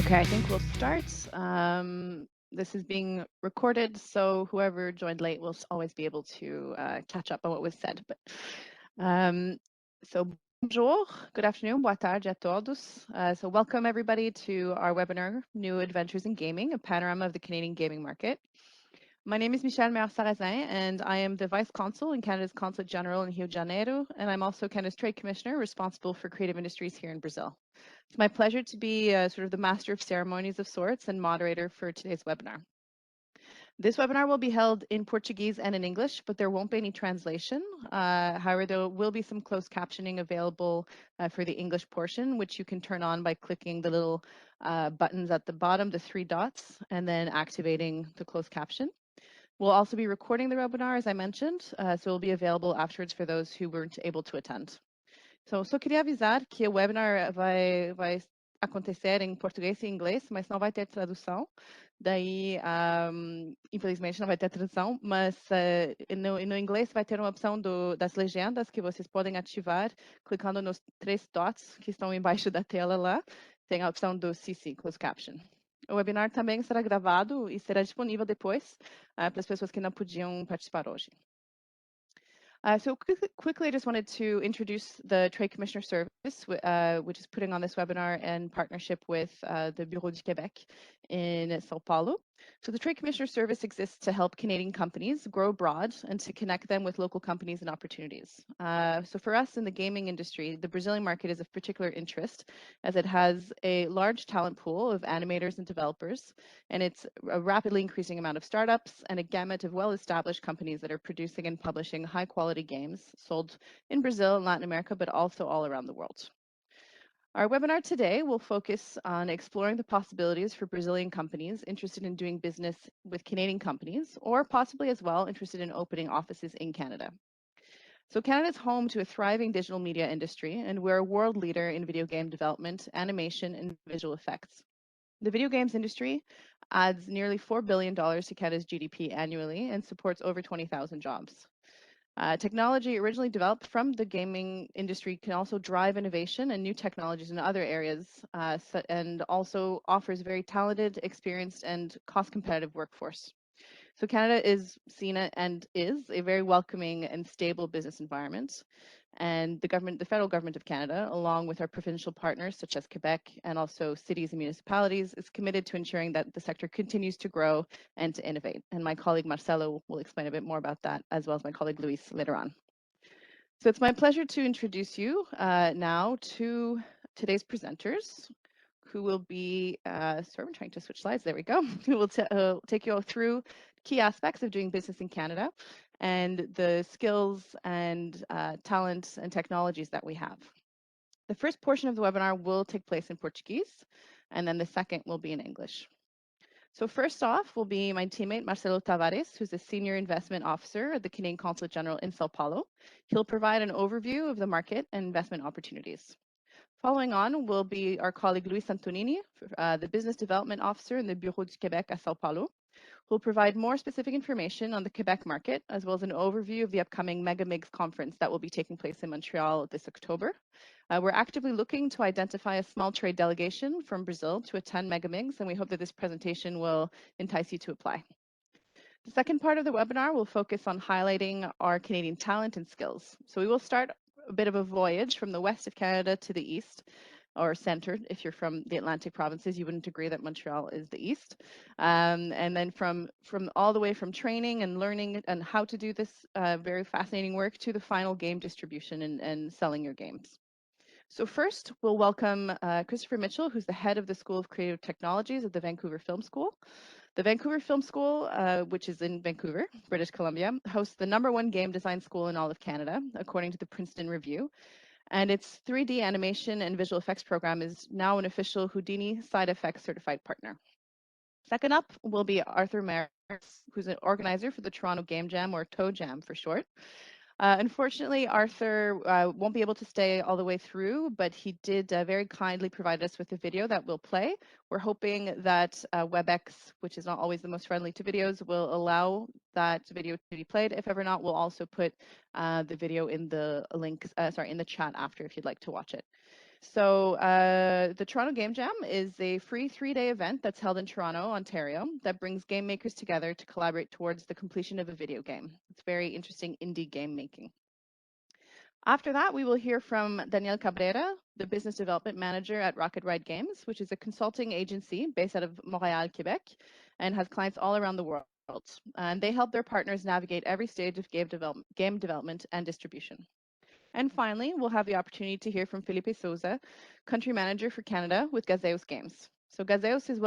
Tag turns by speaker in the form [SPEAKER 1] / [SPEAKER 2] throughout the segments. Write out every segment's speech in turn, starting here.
[SPEAKER 1] Okay, I think we'll start. This is being recorded, so whoever joined late will always be able to catch up on what was said. But so bonjour, good afternoon, boa tarde a todos. So welcome everybody to our webinar, New Adventures in Gaming, a panorama of the Canadian gaming market. My name is Michelle Meyer-Sarrazin, and I am the Vice Consul in Canada's Consulate General in Rio de Janeiro, and I'm also Canada's Trade Commissioner responsible for creative industries here in Brazil. It's my pleasure to be sort of the master of ceremonies of sorts and moderator for today's webinar. This webinar will be held in Portuguese and in English, but there won't be any translation. However, there will be some closed captioning available for the English portion, which you can turn on by clicking the little buttons at the bottom, the three dots, and then activating the closed caption. We'll also be recording the webinar, as I mentioned, so it will be available afterwards for those who weren't able to attend. So, só queria avisar que o webinar vai acontecer em português e inglês, mas não vai ter tradução. Daí, infelizmente, não vai ter tradução, mas no inglês vai ter uma opção das legendas que vocês podem ativar clicando nos três dots que estão embaixo da tela lá. Tem a opção do CC, Closed Caption. O webinar também será gravado e será disponível depois para as pessoas que não podiam participar hoje. So quickly, I just wanted to introduce the Trade Commissioner Service, which is putting on this webinar in partnership with the Bureau du Québec in São Paulo. So the Trade Commissioner Service exists to help Canadian companies grow abroad and to connect them with local companies and opportunities. So for us in the gaming industry, the Brazilian market is of particular interest as it has a large talent pool of animators and developers, and it's a rapidly increasing amount of startups and a gamut of well-established companies that are producing and publishing high-quality games sold in Brazil and Latin America, but also all around the world. Our webinar today will focus on exploring the possibilities for Brazilian companies interested in doing business with Canadian companies, or possibly as well interested in opening offices in Canada. So Canada is home to a thriving digital media industry, and we're a world leader in video game development, animation, and visual effects. The video games industry adds nearly $4 billion to Canada's GDP annually and supports over 20,000 jobs. Technology originally developed from the gaming industry can also drive innovation and new technologies in other areas, and also offers very talented, experienced, and cost-competitive workforce. So Canada is seen and is a very welcoming and stable business environment. And the federal government of Canada, along with our provincial partners such as Quebec and also cities and municipalities, is committed to ensuring that the sector continues to grow and to innovate. And my colleague Marcelo will explain a bit more about that, as well as my colleague Luis later on. So it's my pleasure to introduce you now to today's presenters, who will be, sorry, I'm trying to switch slides, there we go, who will take you all through key aspects of doing business in Canada and the skills and talents and technologies that we have. The first portion of the webinar will take place in Portuguese, and then the second will be in English. So first off will be my teammate Marcelo Tavares, who's a Senior Investment Officer at the Canadian Consulate General in São Paulo. He'll provide an overview of the market and investment opportunities. Following on will be our colleague Luis Antonini, the Business Development Officer in the Bureau du Québec at São Paulo, who will provide more specific information on the Quebec market, as well as an overview of the upcoming MegaMigs conference that will be taking place in Montreal this October. We're actively looking to identify a small trade delegation from Brazil to attend MegaMigs, and we hope that this presentation will entice you to apply. The second part of the webinar will focus on highlighting our Canadian talent and skills. So we will start a bit of a voyage from the west of Canada to the east, or centered. If you're from the Atlantic provinces, you wouldn't agree that Montreal is the east. And then from all the way from training and learning and how to do this very fascinating work to the final game distribution and selling your games. So first, we'll welcome Christopher Mitchell, who's the head of the School of Creative Technologies at the Vancouver Film School. The Vancouver Film School, which is in Vancouver, British Columbia, hosts the #1 game design school in all of Canada, according to the Princeton Review. And its 3D animation and visual effects program is now an official Houdini Side Effects certified partner. Second up will be Arthur Maris, who's an organizer for the Toronto Game Jam, or TOE Jam for short. Unfortunately, Arthur won't be able to stay all the way through, but he did very kindly provide us with a video that we'll play. We're hoping that WebEx, which is not always the most friendly to videos, will allow that video to be played. If ever not, we'll also put the video in the link, in the chat after if you'd like to watch it. So the Toronto Game Jam is a free 3-day event that's held in Toronto, Ontario, that brings game makers together to collaborate towards the completion of a video game. It's very interesting indie game making. After that, we will hear from Daniel Cabrera, the Business Development Manager at Rocket Ride Games, which is a consulting agency based out of Montréal, Quebec, and has clients all around the world. And they help their partners navigate every stage of game development and distribution. And finally, we'll have the opportunity to hear from Felipe Souza, Country Manager for Canada with Gazeos Games. So Gazeos is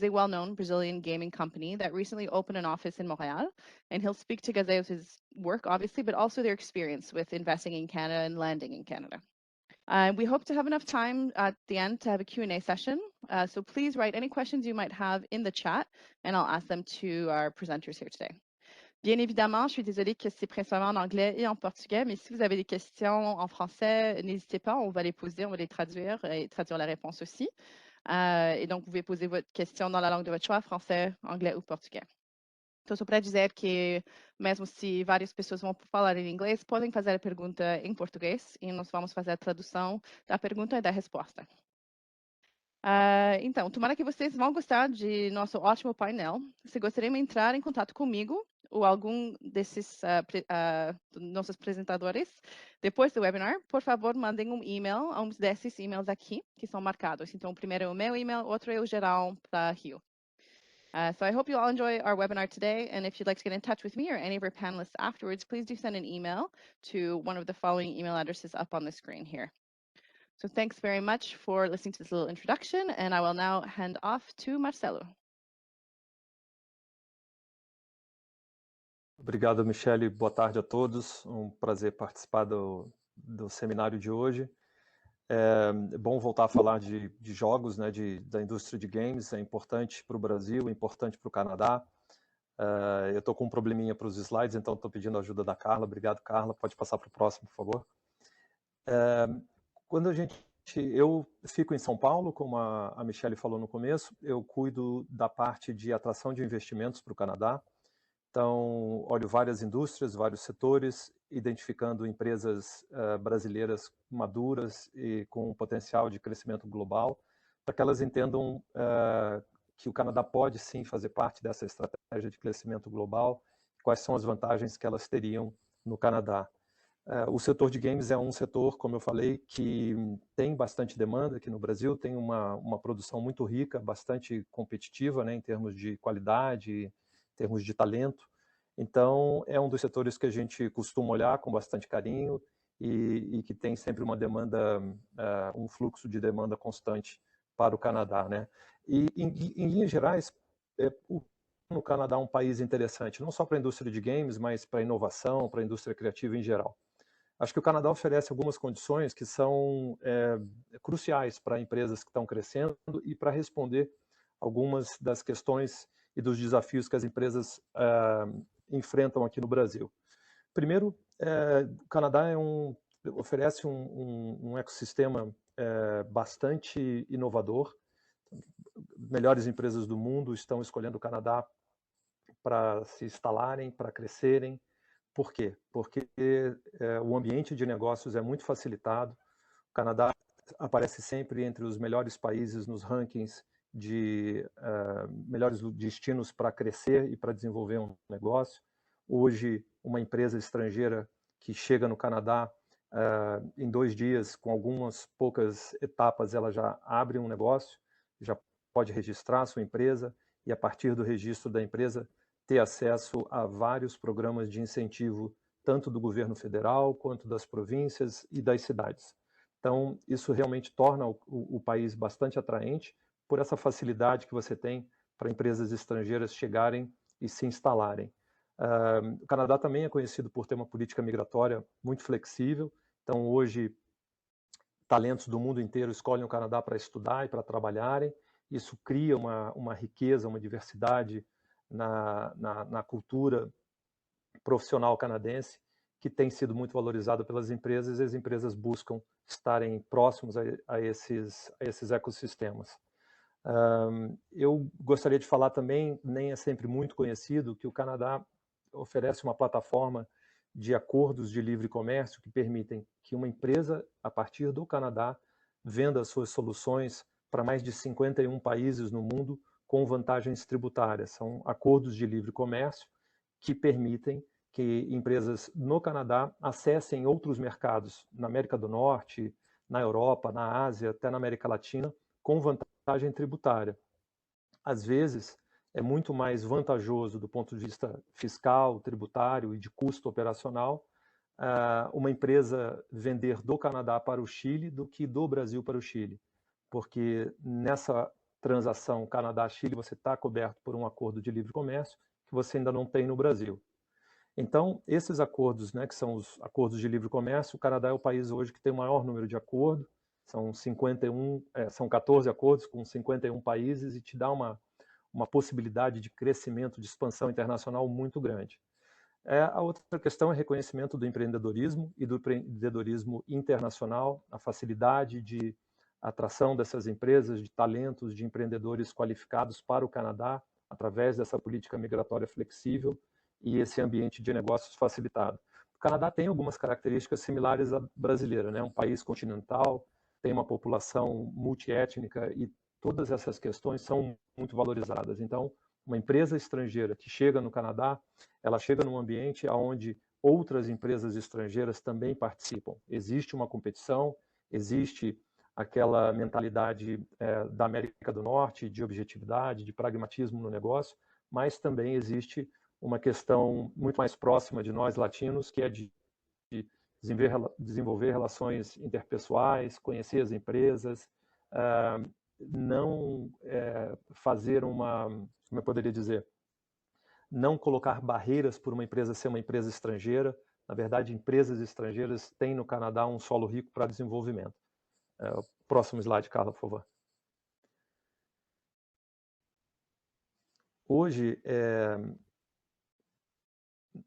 [SPEAKER 1] a well-known Brazilian gaming company that recently opened an office in Montreal, and he'll speak to Gazeos' work, obviously, but also their experience with investing in Canada and landing in Canada. We hope to have enough time at the end to have a Q&A session, so please write any questions you might have in the chat, and I'll ask them to our presenters here today. Bien évidemment, je suis désolée que c'est principalement en anglais et en portugais, mais si vous avez des questions en français, n'hésitez pas, on va les poser, on va les traduire et traduire la réponse aussi. E donc, vous pouvez poser votre question dans la langue de votre choix, français, anglais ou português. Então, só para dizer que, mesmo se várias pessoas vão falar em inglês, podem fazer a pergunta em português e nós vamos fazer a tradução da pergunta e da resposta. Então, tomara que vocês vão gostar de nosso ótimo painel. Se gostariam de entrar em contato comigo ou algum desses nossos apresentadores depois do webinar, por favor, mandem um e-mail a um desses e-mails aqui, que são marcados. Então, o primeiro é o meu e-mail, outro é o geral para Rio. So I hope you all enjoy our webinar today, and if you'd like to get in touch with me or any of our panelists afterwards, please do send an email to one of the following email addresses up on the screen here. So thanks very much for listening to this little introduction, and I will now hand off to Marcelo.
[SPEAKER 2] Obrigado, Michele. Boa tarde a todos. Um prazer participar do seminário de hoje. É bom voltar a falar de jogos, né, da indústria de games. É importante para o Brasil, é importante para o Canadá. Eu estou com um probleminha para os slides, então estou pedindo a ajuda da Carla. Obrigado, Carla. Pode passar para o próximo, por favor. Eu fico em São Paulo, como a Michele falou no começo, eu cuido da parte de atração de investimentos para o Canadá. Então, olho várias indústrias, vários setores, identificando empresas brasileiras maduras e com potencial de crescimento global, para que elas entendam que o Canadá pode sim fazer parte dessa estratégia de crescimento global, quais são as vantagens que elas teriam no Canadá. O setor de games é um setor, como eu falei, que tem bastante demanda aqui no Brasil, tem uma produção muito rica, bastante competitiva, né, em termos de qualidade, em termos de talento. Então, é um dos setores que a gente costuma olhar com bastante carinho e que tem sempre uma demanda, um fluxo de demanda constante para o Canadá, né? E, em linhas gerais, o Canadá é um país interessante, não só para a indústria de games, mas para a inovação, para a indústria criativa em geral. Acho que o Canadá oferece algumas condições que são cruciais para empresas que estão crescendo e para responder algumas das questões e dos desafios que as empresas enfrentam aqui no Brasil. Primeiro, o Canadá oferece um ecossistema bastante inovador. Melhores empresas do mundo estão escolhendo o Canadá para se instalarem, para crescerem. Por quê? Porque o ambiente de negócios é muito facilitado. O Canadá aparece sempre entre os melhores países nos rankings de melhores destinos para crescer e para desenvolver um negócio. Hoje, uma empresa estrangeira que chega no Canadá, em 2 dias, com algumas poucas etapas, ela já abre um negócio, já pode registrar a sua empresa e, a partir do registro da empresa, ter acesso a vários programas de incentivo, tanto do governo federal, quanto das províncias e das cidades. Então, isso realmente torna o país bastante atraente por essa facilidade que você tem para empresas estrangeiras chegarem e se instalarem. O Canadá também é conhecido por ter uma política migratória muito flexível. Então, hoje, talentos do mundo inteiro escolhem o Canadá para estudar e para trabalharem. Isso cria uma riqueza, uma diversidade na cultura profissional canadense, que tem sido muito valorizada pelas empresas, e as empresas buscam estarem próximos a esses ecossistemas. Eu gostaria de falar também, nem é sempre muito conhecido, que o Canadá oferece uma plataforma de acordos de livre comércio que permitem que uma empresa, a partir do Canadá, venda as suas soluções para mais de 51 países no mundo com vantagens tributárias. São acordos de livre comércio que permitem que empresas no Canadá acessem outros mercados na América do Norte, na Europa, na Ásia, até na América Latina, com vantagem tributária. Às vezes, é muito mais vantajoso do ponto de vista fiscal, tributário e de custo operacional uma empresa vender do Canadá para o Chile do que do Brasil para o Chile, porque nessa transação Canadá-Chile você está coberto por um acordo de livre comércio que você ainda não tem no Brasil. Então, esses acordos, né, que são os acordos de livre comércio, o Canadá é o país hoje que tem o maior número de acordos, são 14 acordos com 51 países e te dá uma possibilidade de crescimento, de expansão internacional muito grande. A outra questão é reconhecimento do empreendedorismo e do empreendedorismo internacional, a facilidade de atração dessas empresas, de talentos, de empreendedores qualificados para o Canadá, através dessa política migratória flexível e esse ambiente de negócios facilitado. O Canadá tem algumas características similares à brasileira, né? Um país continental, tem uma população multiétnica e todas essas questões são muito valorizadas. Então, uma empresa estrangeira que chega no Canadá, ela chega num ambiente onde outras empresas estrangeiras também participam. Existe uma competição, existe aquela mentalidade da América do Norte, de objetividade, de pragmatismo no negócio, mas também existe uma questão muito mais próxima de nós latinos, que é de desenvolver relações interpessoais, conhecer as empresas, não fazer como eu poderia dizer, não colocar barreiras por uma empresa ser uma empresa estrangeira. Na verdade, empresas estrangeiras têm no Canadá um solo rico para desenvolvimento. Próximo slide, Carla, por favor. Hoje,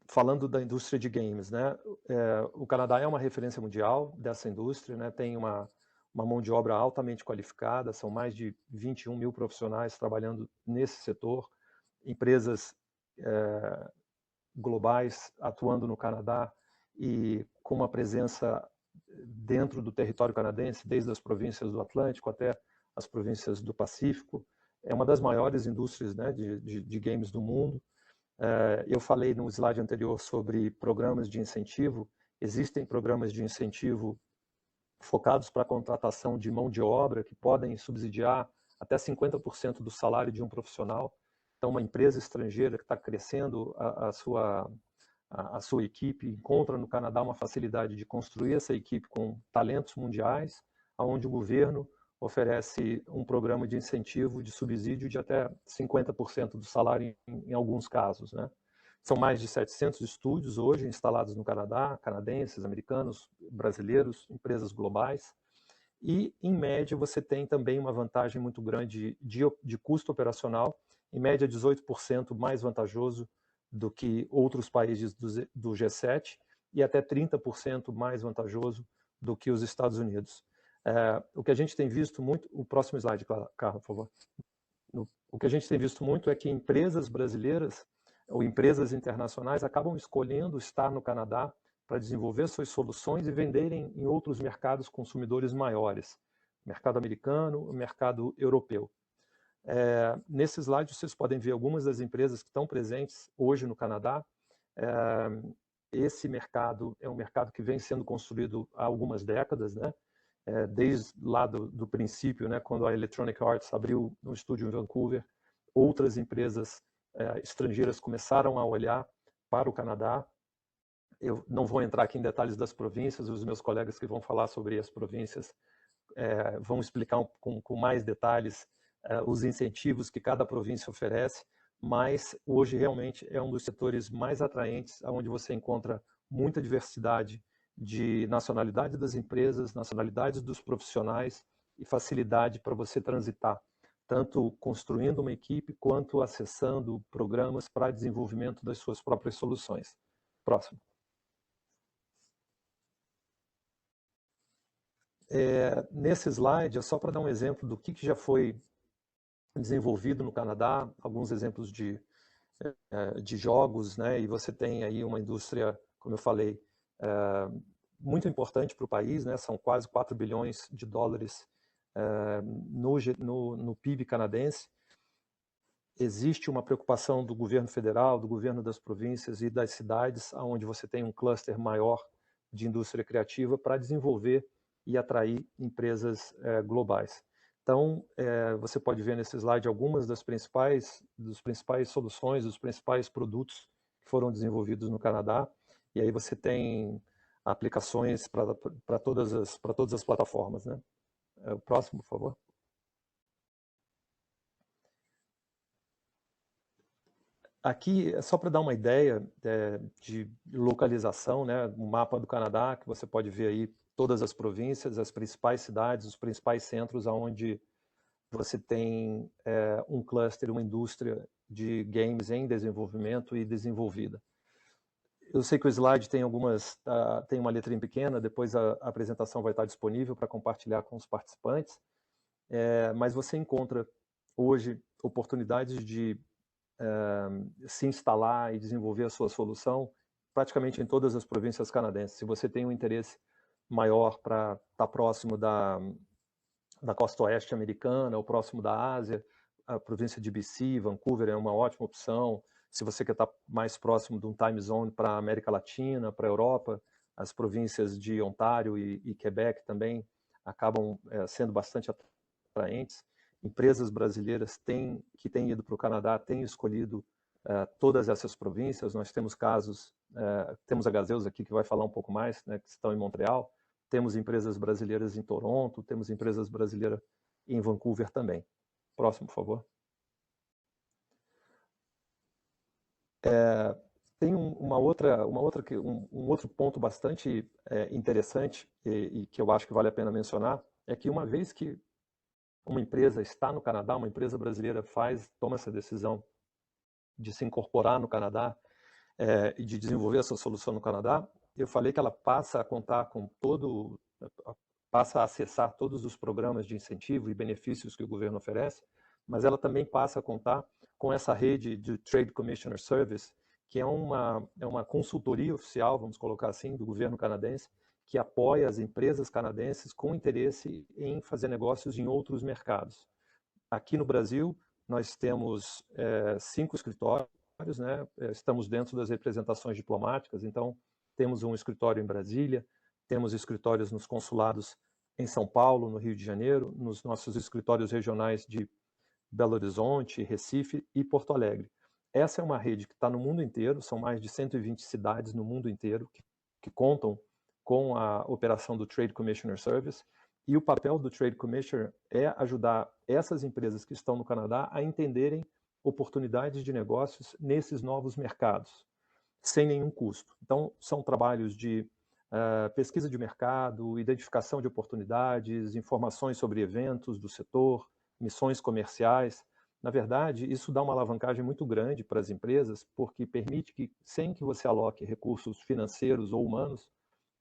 [SPEAKER 2] falando da indústria de games, né? O Canadá é uma referência mundial dessa indústria, né? Tem uma mão de obra altamente qualificada, são mais de 21 mil profissionais trabalhando nesse setor, empresas globais atuando no Canadá e com uma presença dentro do território canadense, desde as províncias do Atlântico até as províncias do Pacífico. É uma das maiores indústrias, né, de games do mundo. Eu falei no slide anterior sobre programas de incentivo. Existem programas de incentivo focados para a contratação de mão de obra que podem subsidiar até 50% do salário de um profissional. Então, uma empresa estrangeira que está crescendo a sua equipe encontra no Canadá uma facilidade de construir essa equipe com talentos mundiais, onde o governo oferece um programa de incentivo, de subsídio de até 50% do salário em alguns casos, né? São mais de 700 estúdios hoje instalados no Canadá, canadenses, americanos, brasileiros, empresas globais. E, em média, você tem também uma vantagem muito grande de custo operacional, em média 18% mais vantajoso do que outros países do G7 e até 30% mais vantajoso do que os Estados Unidos. O que a gente tem visto muito... O próximo slide, Carla, por favor. O que a gente tem visto muito é que empresas brasileiras ou empresas internacionais acabam escolhendo estar no Canadá para desenvolver suas soluções e venderem em outros mercados consumidores maiores, mercado americano, mercado europeu. Nesse slide vocês podem ver algumas das empresas que estão presentes hoje no Canadá. Esse mercado é um mercado que vem sendo construído há algumas décadas, né? Desde lá do princípio, né, quando a Electronic Arts abriu um estúdio em Vancouver, outras empresas estrangeiras começaram a olhar para o Canadá. Eu não vou entrar aqui em detalhes das províncias, os meus colegas que vão falar sobre as províncias vão explicar com mais detalhes os incentivos que cada província oferece, mas hoje realmente é um dos setores mais atraentes, onde você encontra muita diversidade de nacionalidade das empresas, nacionalidades dos profissionais e facilidade para você transitar, tanto construindo uma equipe quanto acessando programas para desenvolvimento das suas próprias soluções. Próximo. Nesse slide é só para dar um exemplo do que já foi desenvolvido no Canadá, alguns exemplos de jogos, né? E você tem aí uma indústria, como eu falei, muito importante para o país, né? São quase 4 bilhões de dólares no PIB canadense. Existe uma preocupação do governo federal, do governo das províncias e das cidades, onde você tem um cluster maior de indústria criativa para desenvolver e atrair empresas globais. Então, você pode ver nesse slide algumas das principais soluções, dos principais produtos que foram desenvolvidos no Canadá, e aí você tem aplicações para todas as plataformas, né? O próximo, por favor. Aqui é só para dar uma ideia de localização, né? Um mapa do Canadá, que você pode ver aí todas as províncias, as principais cidades, os principais centros onde você tem um cluster, uma indústria de games em desenvolvimento e desenvolvida. Eu sei que o slide tem tem uma letrinha pequena, depois a apresentação vai estar disponível para compartilhar com os participantes, mas você encontra hoje oportunidades de se instalar e desenvolver a sua solução praticamente em todas as províncias canadenses. Se você tem um interesse maior para estar próximo da costa oeste americana ou próximo da Ásia, a província de BC, Vancouver é uma ótima opção. Se você quer estar mais próximo de um time zone para a América Latina, para a Europa, as províncias de Ontário e Quebec também acabam sendo bastante atraentes. Empresas brasileiras que têm ido para o Canadá têm escolhido todas essas províncias. Nós temos casos, temos a Gazeus aqui que vai falar um pouco mais, né, que estão em Montreal. Temos empresas brasileiras em Toronto, temos empresas brasileiras em Vancouver também. Próximo, por favor. Tem um outro ponto bastante interessante e que eu acho que vale a pena mencionar, é que uma vez que uma empresa está no Canadá, uma empresa brasileira toma essa decisão de se incorporar no Canadá e de desenvolver essa solução no Canadá, eu falei que ela passa a contar com passa a acessar todos os programas de incentivo e benefícios que o governo oferece, mas ela também passa a contar com essa rede de Trade Commissioner Service, que é uma consultoria oficial, vamos colocar assim, do governo canadense, que apoia as empresas canadenses com interesse em fazer negócios em outros mercados. Aqui no Brasil, nós temos 5 escritórios, né? Estamos dentro das representações diplomáticas, então temos um escritório em Brasília, temos escritórios nos consulados em São Paulo, no Rio de Janeiro, nos nossos escritórios regionais de Belo Horizonte, Recife e Porto Alegre. Essa é uma rede que está no mundo inteiro, são mais de 120 cidades no mundo inteiro que contam com a operação do Trade Commissioner Service, e o papel do Trade Commissioner é ajudar essas empresas que estão no Canadá a entenderem oportunidades de negócios nesses novos mercados, sem nenhum custo. Então, são trabalhos de pesquisa de mercado, identificação de oportunidades, informações sobre eventos do setor, missões comerciais. Na verdade, isso dá uma alavancagem muito grande para as empresas, porque permite que, sem que você aloque recursos financeiros ou humanos,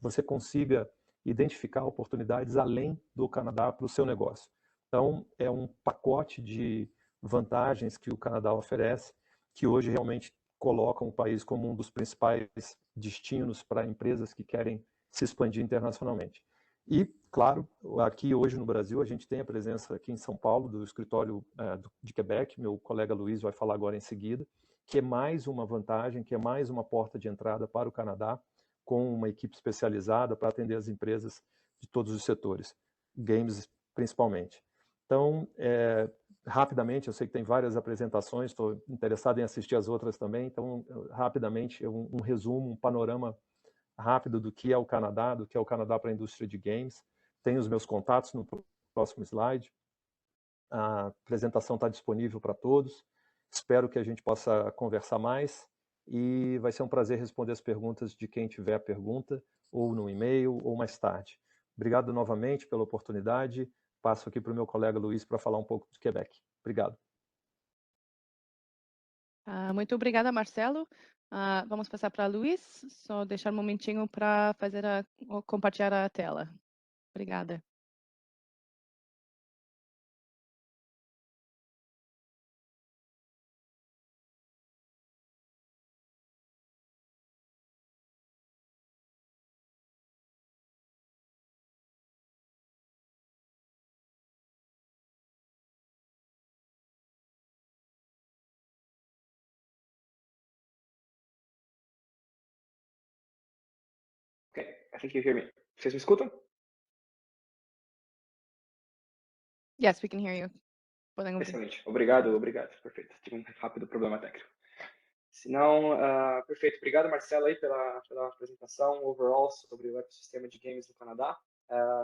[SPEAKER 2] você consiga identificar oportunidades além do Canadá para o seu negócio. Então, é um pacote de vantagens que o Canadá oferece, que hoje realmente colocam o país como um dos principais destinos para empresas que querem se expandir internacionalmente. E, claro, aqui hoje no Brasil, a gente tem a presença aqui em São Paulo do escritório de Quebec, meu colega Luiz vai falar agora em seguida, que é mais uma vantagem, que é mais uma porta de entrada para o Canadá, com uma equipe especializada para atender as empresas de todos os setores, games principalmente. Então, rapidamente, eu sei que tem várias apresentações, estou interessado em assistir as outras também, então, rapidamente, um resumo, um panorama rápido do que é o Canadá, para a indústria de games. Tenho os meus contatos no próximo slide. A apresentação está disponível para todos. Espero que a gente possa conversar mais e vai ser um prazer responder as perguntas de quem tiver pergunta, ou no e-mail, ou mais tarde. Obrigado novamente pela oportunidade. Passo aqui para o meu colega Luiz para falar um pouco de Quebec. Obrigado.
[SPEAKER 1] Muito obrigada, Marcelo. Vamos passar para Luiz. Só deixar um momentinho para compartilhar a tela. Obrigada.
[SPEAKER 3] I think you hear me. Vocês me escutam?
[SPEAKER 1] Yes, we can hear you. Podem ouvir.
[SPEAKER 3] Excelente. Obrigado. Perfeito. Tive um rápido problema técnico. Se não, perfeito. Obrigado, Marcelo, aí pela apresentação overall sobre o ecossistema de games no Canadá.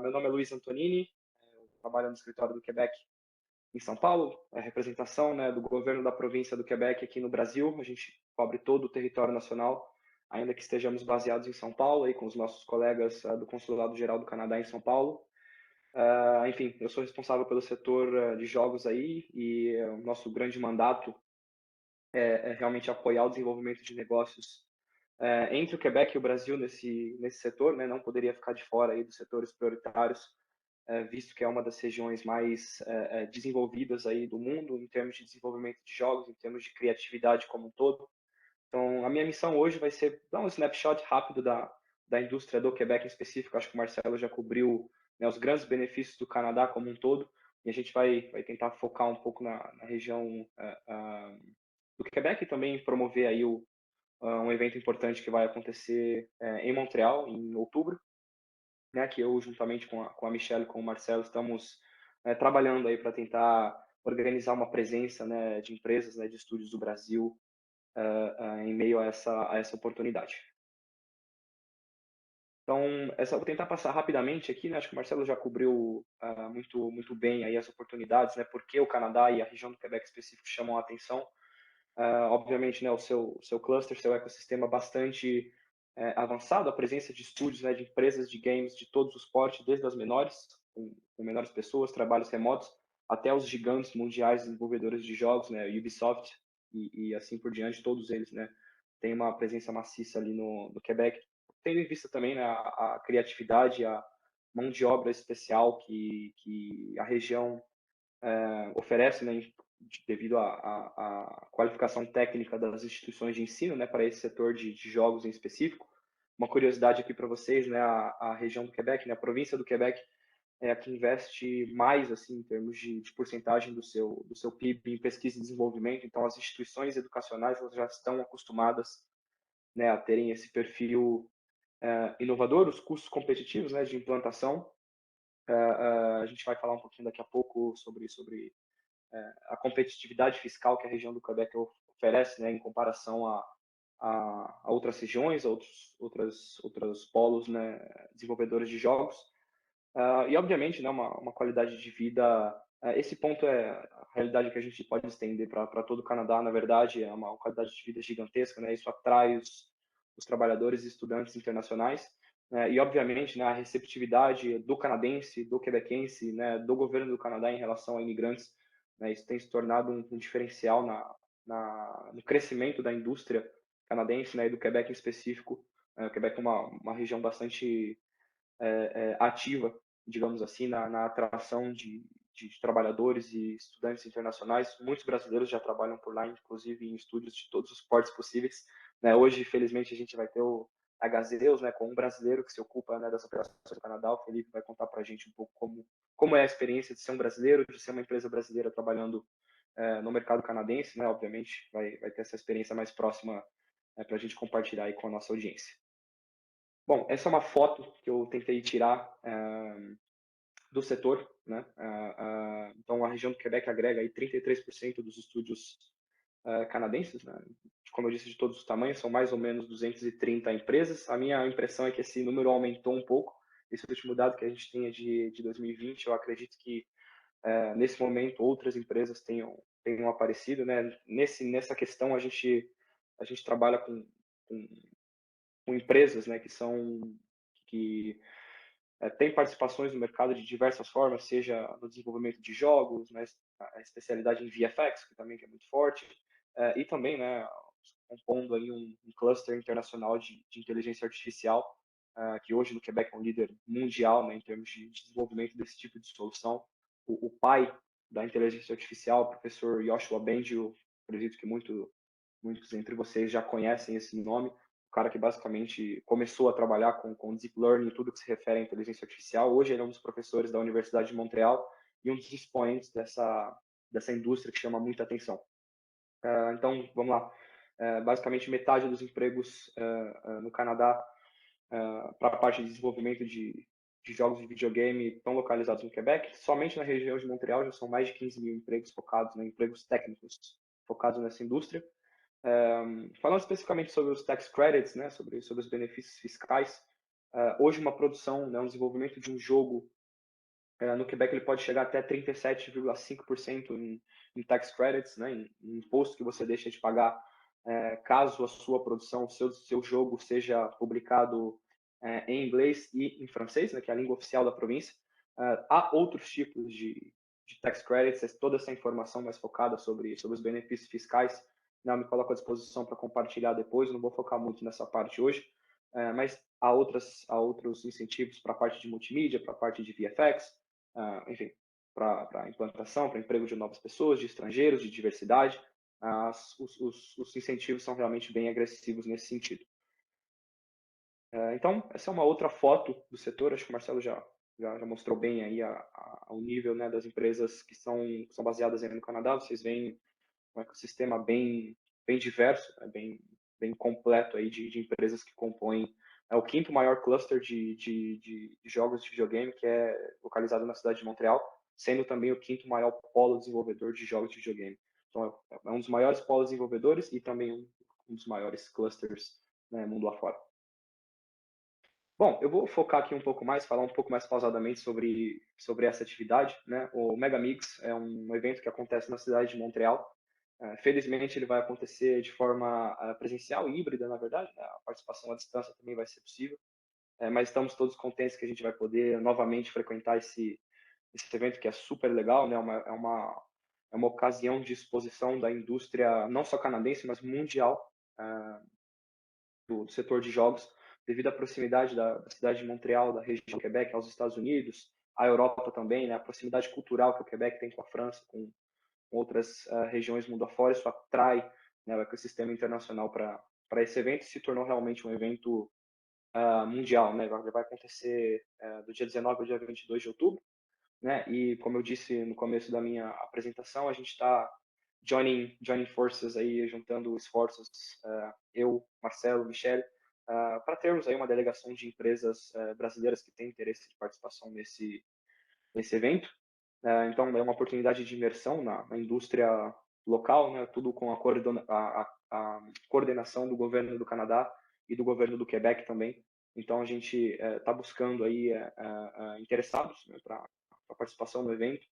[SPEAKER 3] Meu nome é Luiz Antonini, eu trabalho no escritório do Quebec em São Paulo, a representação, né, do governo da província do Quebec aqui no Brasil. A gente cobre todo o território nacional, ainda que estejamos baseados em São Paulo, aí com os nossos colegas do Consulado Geral do Canadá em São Paulo. Enfim, eu sou responsável pelo setor de jogos aí, e o nosso grande mandato é realmente apoiar o desenvolvimento de negócios entre o Quebec e o Brasil nesse setor, né? Não poderia ficar de fora aí dos setores prioritários, visto que é uma das regiões mais desenvolvidas aí do mundo em termos de desenvolvimento de jogos, em termos de criatividade como um todo. Então, a minha missão hoje vai ser dar um snapshot rápido da indústria do Quebec em específico. Acho que o Marcelo já cobriu, né, os grandes benefícios do Canadá como um todo, e a gente vai tentar focar um pouco na região do Quebec e também promover aí um evento importante que vai acontecer em Montreal em outubro, né, que eu juntamente com a Michelle e com o Marcelo estamos trabalhando aí para tentar organizar uma presença, né, de empresas, né, de estúdios do Brasil em meio a essa oportunidade. Então, vou tentar passar rapidamente aqui, né? Acho que o Marcelo já cobriu muito bem aí as oportunidades, né? Por que o Canadá e a região do Quebec específico chamam a atenção. Obviamente, né, o seu cluster, seu ecossistema bastante avançado, a presença de estúdios, né, de empresas de games de todos os portes, desde as menores, com menores pessoas, trabalhos remotos, até os gigantes mundiais desenvolvedores de jogos, né, Ubisoft e assim por diante, todos eles, né, têm uma presença maciça ali no Quebec, tendo em vista também, né, a criatividade, a mão de obra especial que a região oferece, né, devido à qualificação técnica das instituições de ensino, né, para esse setor de jogos em específico. Uma curiosidade aqui para vocês, né, a região do Quebec, né, a província do Quebec é a que investe mais, assim, em termos de porcentagem do seu PIB em pesquisa e desenvolvimento. Então, as instituições educacionais elas já estão acostumadas, né, a terem esse perfil inovador, os custos competitivos, né, de implantação. A gente vai falar um pouquinho daqui a pouco sobre a competitividade fiscal que a região do Quebec oferece, né, em comparação a outras regiões, a outros polos, né, desenvolvedores de jogos. E, obviamente, né, uma qualidade de vida. Esse ponto é a realidade que a gente pode estender para todo o Canadá, na verdade, é uma qualidade de vida gigantesca, né, isso atrai os trabalhadores e estudantes internacionais. E, obviamente, né, a receptividade do canadense, do quebequense, né, do governo do Canadá em relação a imigrantes, né, isso tem se tornado um diferencial no crescimento da indústria canadense, né, e do Quebec em específico. O Quebec é uma região bastante ativa, digamos assim, na atração de trabalhadores e estudantes internacionais. Muitos brasileiros já trabalham por lá, inclusive em estúdios de todos os portos possíveis. Né? Hoje, felizmente, a gente vai ter o Gazeus, né, com um brasileiro que se ocupa, né, das operações do Canadá. O Felipe vai contar para a gente um pouco como é a experiência de ser um brasileiro, de ser uma empresa brasileira trabalhando no mercado canadense. Né? Obviamente, vai ter essa experiência mais próxima para a gente compartilhar aí com a nossa audiência. Bom, essa é uma foto que eu tentei tirar do setor, né? Então, a região do Quebec agrega aí 33% dos estúdios canadenses, né? Como eu disse, de todos os tamanhos, são mais ou menos 230 empresas. A minha impressão é que esse número aumentou um pouco. Esse último dado que a gente tem é de 2020. Eu acredito que, nesse momento, outras empresas tenham aparecido, né? Nessa questão, a gente trabalha com empresas, né, que têm participações no mercado de diversas formas, seja no desenvolvimento de jogos, né, a especialidade em VFX, que também é muito forte, e também, né, compondo aí um cluster internacional de inteligência artificial, que hoje no Quebec é um líder mundial, né, em termos de desenvolvimento desse tipo de solução. O pai da inteligência artificial, o professor Yoshua Bengio, eu acredito que muitos entre vocês já conhecem esse nome, o cara que basicamente começou a trabalhar com deep learning, tudo que se refere à inteligência artificial. Hoje ele é um dos professores da Universidade de Montreal e um dos expoentes dessa indústria que chama muita atenção. Então, vamos lá. Basicamente, metade dos empregos no Canadá para a parte de desenvolvimento de jogos de videogame estão localizados no Quebec. Somente na região de Montreal já são mais de 15 mil empregos focados, né, empregos técnicos focados nessa indústria. Falando especificamente sobre os tax credits, né, sobre os benefícios fiscais, hoje uma produção, né, um desenvolvimento de um jogo no Quebec ele pode chegar até 37,5% em tax credits, né, em imposto que você deixa de pagar caso a sua produção, seu jogo seja publicado em inglês e em francês, né, que é a língua oficial da província. Há outros tipos de tax credits, toda essa informação mais focada sobre os benefícios fiscais, não me coloco à disposição para compartilhar depois, não vou focar muito nessa parte hoje, mas há outros incentivos para a parte de multimídia, para a parte de VFX, enfim, para implantação, para emprego de novas pessoas, de estrangeiros, de diversidade. Os incentivos são realmente bem agressivos nesse sentido. Então, essa é uma outra foto do setor, acho que o Marcelo já mostrou bem aí o nível, né, das empresas que são baseadas aí no Canadá. Vocês veem um ecossistema bem diverso, né, bem completo aí de empresas que compõem o quinto maior cluster de jogos de videogame, que é localizado na cidade de Montreal, sendo também o quinto maior polo desenvolvedor de jogos de videogame. Então, é um dos maiores polos desenvolvedores e também um dos maiores clusters, né, mundo afora. Bom, eu vou focar aqui um pouco mais, falar um pouco mais pausadamente sobre essa atividade, né? O Megamix é um evento que acontece na cidade de Montreal. Felizmente, ele vai acontecer de forma presencial e híbrida, na verdade, né? A participação à distância também vai ser possível, mas estamos todos contentes que a gente vai poder novamente frequentar esse evento que é super legal, né? É uma ocasião de exposição da indústria, não só canadense, mas mundial, do setor de jogos, devido à proximidade da cidade de Montreal, da região do Quebec aos Estados Unidos, à Europa também, né? A proximidade cultural que o Quebec tem com a França, com outras regiões mundo afora, isso atrai, né, o ecossistema internacional para esse evento, se tornou realmente um evento mundial, né? Vai acontecer do dia 19 ao dia 22 de outubro, né? E como eu disse no começo da minha apresentação, a gente está joining forces aí, juntando esforços, eu, Marcelo, Michele, para termos aí uma delegação de empresas brasileiras que têm interesse de participação nesse evento. Então, é uma oportunidade de imersão na indústria local, né? Tudo com a coordenação do governo do Canadá e do governo do Quebec também. Então, a gente está buscando aí interessados, né, para a participação no evento,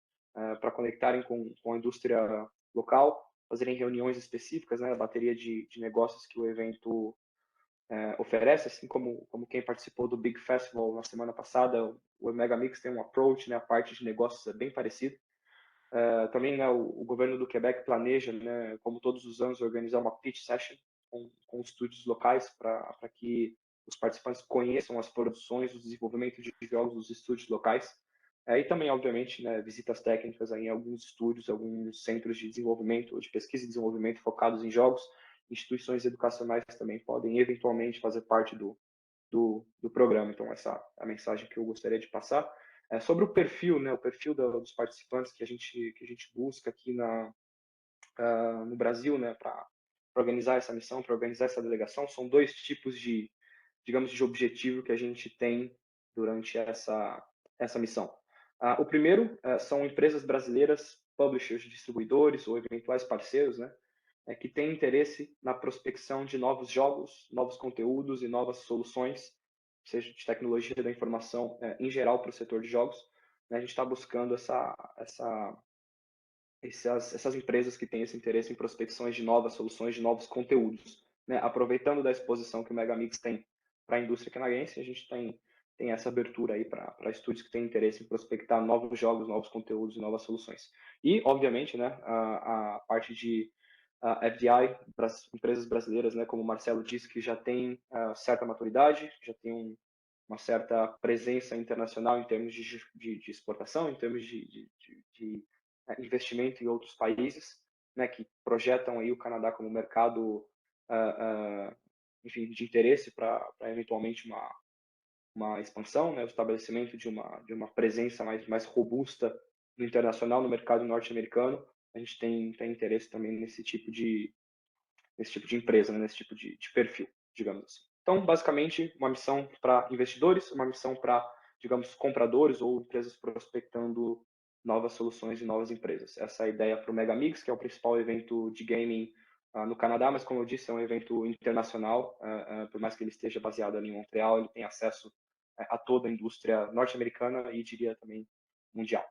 [SPEAKER 3] para conectarem com a indústria local, fazerem reuniões específicas, né, a bateria de negócios que o evento oferece, assim como quem participou do Big Festival na semana passada, o Megamix tem um approach, né, a parte de negócios é bem parecida. Também, né, o governo do Quebec planeja, né, como todos os anos, organizar uma pitch session com estúdios locais para que os participantes conheçam as produções, o desenvolvimento de jogos dos estúdios locais. E também, obviamente, né, visitas técnicas em alguns estúdios, alguns centros de desenvolvimento, de pesquisa e desenvolvimento focados em jogos. Instituições educacionais também podem, eventualmente, fazer parte do programa. Então, essa é a mensagem que eu gostaria de passar. Sobre o perfil, né, o perfil dos participantes que a gente busca aqui no Brasil, né, para organizar essa missão, para organizar essa delegação, são dois tipos de objetivo que a gente tem durante essa missão. O primeiro são empresas brasileiras, publishers, distribuidores ou eventuais parceiros, né, que têm interesse na prospecção de novos jogos, novos conteúdos e novas soluções, seja de tecnologia da informação em geral para o setor de jogos. Né, a gente está buscando essas empresas que têm esse interesse em prospecções de novas soluções, de novos conteúdos. Né? Aproveitando da exposição que o Megamix tem para a indústria canadense, a gente tem essa abertura aí para estúdios que têm interesse em prospectar novos jogos, novos conteúdos e novas soluções. E, obviamente, né, a parte de FDI para as empresas brasileiras, né, como o Marcelo disse, que já tem certa maturidade, já tem uma certa presença internacional em termos de exportação, em termos de investimento em outros países, né, que projetam aí o Canadá como mercado, enfim, de interesse para eventualmente uma expansão, né, o estabelecimento de uma presença mais robusta no internacional, no mercado norte-americano. A gente tem interesse também nesse tipo de empresa, né, nesse tipo de perfil, digamos assim. Então, basicamente, uma missão para investidores, uma missão para, digamos, compradores ou empresas prospectando novas soluções e novas empresas. Essa é a ideia para o Mega Mix, que é o principal evento de gaming no Canadá, mas como eu disse, é um evento internacional, por mais que ele esteja baseado ali em Montreal, ele tem acesso a toda a indústria norte-americana e diria também mundial.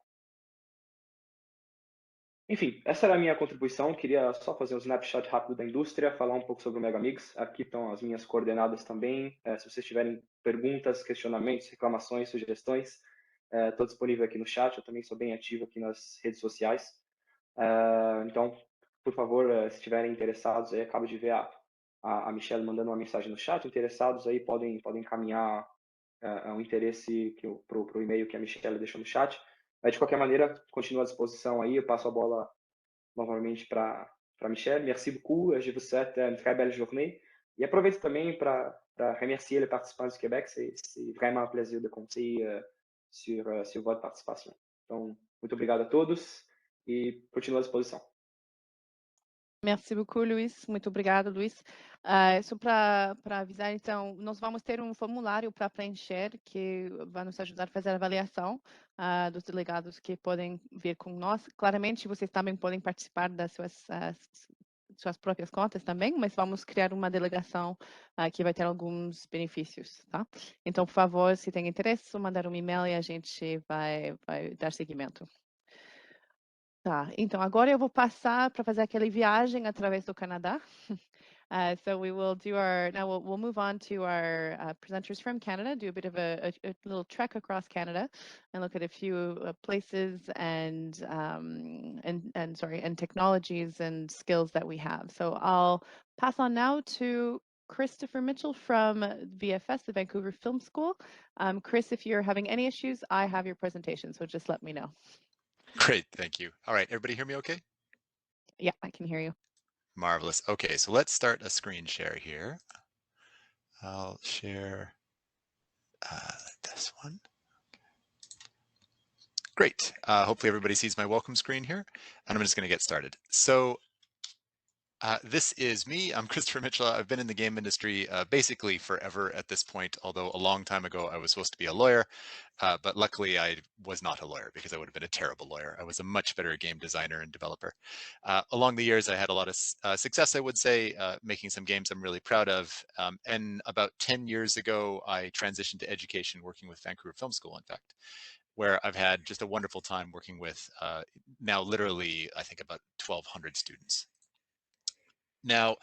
[SPEAKER 3] Enfim, essa era a minha contribuição. Queria só fazer um snapshot rápido da indústria, falar um pouco sobre o Megamix. Aqui estão as minhas coordenadas também. Se vocês tiverem perguntas, questionamentos, reclamações, sugestões, estou disponível aqui no chat. Eu também sou bem ativo aqui nas redes sociais. Então, por favor, se estiverem interessados, aí acabo de ver a Michelle mandando uma mensagem no chat. Interessados aí podem encaminhar um interesse para o e-mail que a Michelle deixou no chat. De qualquer maneira, continuo à disposição aí. Eu passo a bola novamente para Michelle. Merci beaucoup. Je vous souhaite une très belle journée. E aproveito também para remercier les participants du Québec. C'est vraiment un plaisir de compter sur votre participação. Então, muito obrigado a todos e continuo à disposição.
[SPEAKER 1] Merci beaucoup, Luiz. Muito obrigado, Luiz. Só para avisar, então, nós vamos ter um formulário para preencher que vai nos ajudar a fazer a avaliação dos delegados que podem vir com nós. Claramente, vocês também podem participar das suas próprias contas também, mas vamos criar uma delegação que vai ter alguns benefícios, tá? Então, por favor, se tem interesse, só mandar um e-mail e a gente vai dar seguimento. Tá, então agora eu vou passar para fazer aquela viagem através do Canadá. So we will do now we'll move on to our presenters from Canada, do a bit of a little trek across Canada and look at a few places and technologies and skills that we have. So I'll pass on now to Christopher Mitchell from VFS, the Vancouver Film School. Chris, if you're having any issues, I have your presentation, so just let me know.
[SPEAKER 4] Great, thank you. All right, everybody hear me okay?
[SPEAKER 1] Yeah, I can hear you.
[SPEAKER 4] Marvelous. Okay, so let's start a screen share here. I'll share this one. Great. Hopefully everybody sees my welcome screen here, and I'm just going to get started. So this is me. I'm Christopher Mitchell. I've been in the game industry basically forever at this point, although a long time ago I was supposed to be a lawyer, but luckily I was not a lawyer because I would have been a terrible lawyer. I was a much better game designer and developer. Along the years, I had a lot of success, I would say, making some games I'm really proud of. And about 10 years ago, I transitioned to education, working with Vancouver Film School, in fact, where I've had just a wonderful time working with now literally, I think, about 1,200 students. Now,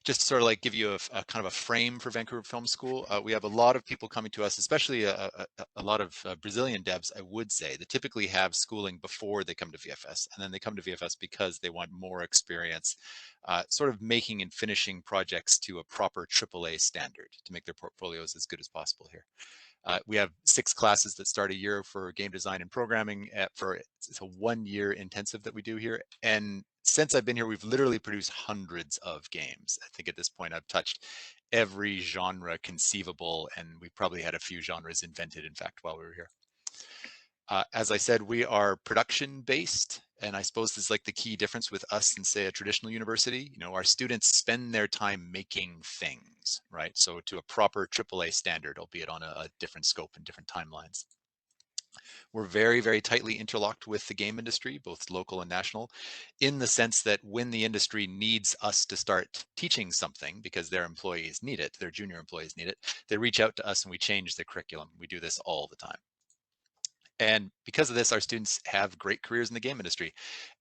[SPEAKER 4] just to sort of like give you a kind of a frame for Vancouver Film School, we have a lot of people coming to us, especially a lot of Brazilian devs, I would say, that typically have schooling before they come to VFS, and then they come to VFS because they want more experience, sort of making and finishing projects to a proper AAA standard to make their portfolios as good as possible here. We have 6 classes that start a year for game design and programming. It's a 1-year intensive that we do here. And since I've been here, we've literally produced hundreds of games. I think at this point I've touched every genre conceivable, and we probably had a few genres invented, in fact, while we were here. As I said, we are production-based, and I suppose this is like the key difference with us and, say, a traditional university. You know, our students spend their time making things, right? So to a proper AAA standard, albeit on a different scope and different timelines. We're very, very tightly interlocked with the game industry, both local and national, in the sense that when the industry needs us to start teaching something because their employees need it, their junior employees need it, they reach out to us and we change the curriculum. We do this all the time. And because of this, our students have great careers in the game industry.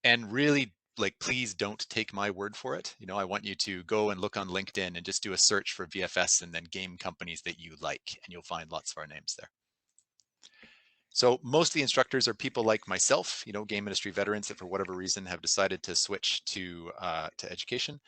[SPEAKER 4] And really, like, please don't take my word for it. You know, I want you to go and look on LinkedIn and just do a search for VFS and then game companies that you like, and you'll find lots of our names there. So most of the instructors are people like myself, you know, game industry veterans that for whatever reason have decided to switch to education.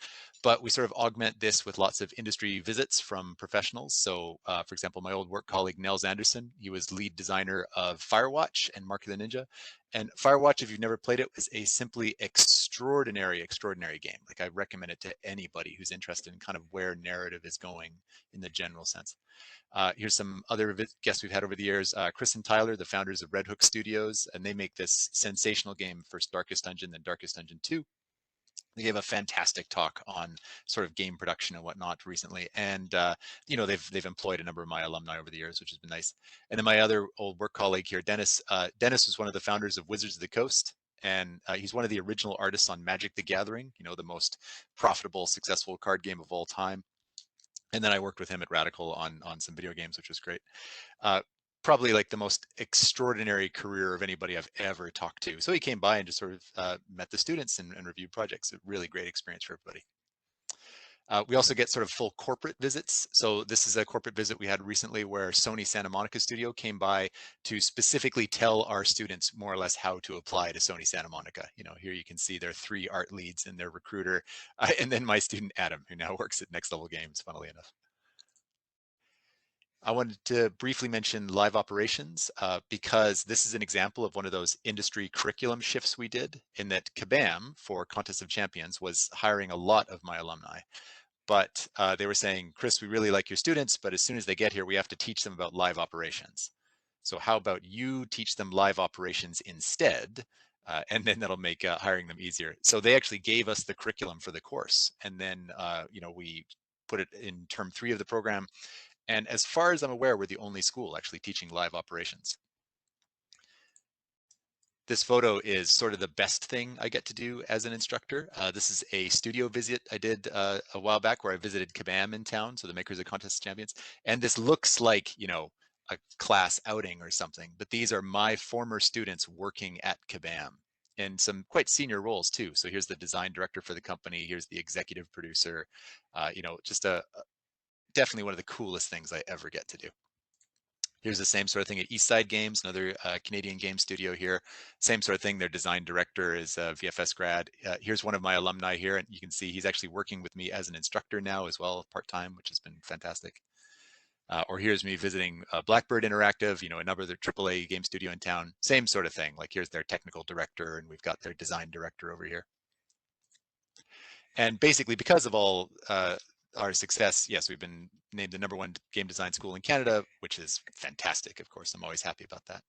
[SPEAKER 4] But we sort of augment this with lots of industry visits from professionals. So for example, my old work colleague, Nels Anderson, he was lead designer of Firewatch and Mark of the Ninja. And Firewatch, if you've never played it, was a simply extraordinary game. Like, I recommend it to anybody who's interested in kind of where narrative is going in the general sense. Here's some other guests we've had over the years. Chris and Tyler, the founders of Red Hook Studios, and they make this sensational game, first Darkest Dungeon, then Darkest Dungeon 2. They gave a fantastic talk on sort of game production and whatnot recently, and you know, they've employed a number of my alumni over the years, which has been nice. And then my other old work colleague here, Dennis. Dennis was one of the founders of Wizards of the Coast, and he's one of the original artists on Magic the Gathering, you know, the most profitable, successful card game of all time. And then I worked with him at Radical on some video games, which was great. Probably like the most extraordinary career of anybody I've ever talked to. So he came by and just sort of met the students and reviewed projects. A really great experience for everybody. We also get sort of full corporate visits. So this is a corporate visit we had recently where Sony Santa Monica studio came by to specifically tell our students more or less how to apply to Sony Santa Monica. You know, here you can see their 3 art leads and their recruiter, and then my student Adam, who now works at Next Level Games, funnily enough. I wanted to briefly mention live operations because this is an example of one of those industry curriculum shifts we did, in that Kabam for Contest of Champions was hiring a lot of my alumni. But they were saying, Chris, we really like your students, but as soon as they get here, we have to teach them about live operations. So how about you teach them live operations instead? And then that'll make hiring them easier. So they actually gave us the curriculum for the course. And then, you know, we put it in term 3 of the program. And as far as I'm aware, we're the only school actually teaching live operations. This photo is sort of the best thing I get to do as an instructor. This is a studio visit I did a while back where I visited Kabam in town, so the makers of Contest of Champions. And this looks like, you know, a class outing or something, but these are my former students working at Kabam in some quite senior roles too. So here's the design director for the company. Here's the executive producer. You know, just definitely one of the coolest things I ever get to do. Here's the same sort of thing at Eastside Games, another Canadian game studio here. Same sort of thing. Their design director is a VFS grad. Here's one of my alumni here, and you can see he's actually working with me as an instructor now as well, part-time, which has been fantastic. Or here's me visiting Blackbird Interactive, you know, another AAA game studio in town. Same sort of thing. Like here's their technical director, and we've got their design director over here. And basically, because of all our success, yes, we've been named the #1 game design school in Canada, which is fantastic. Of course, I'm always happy about that.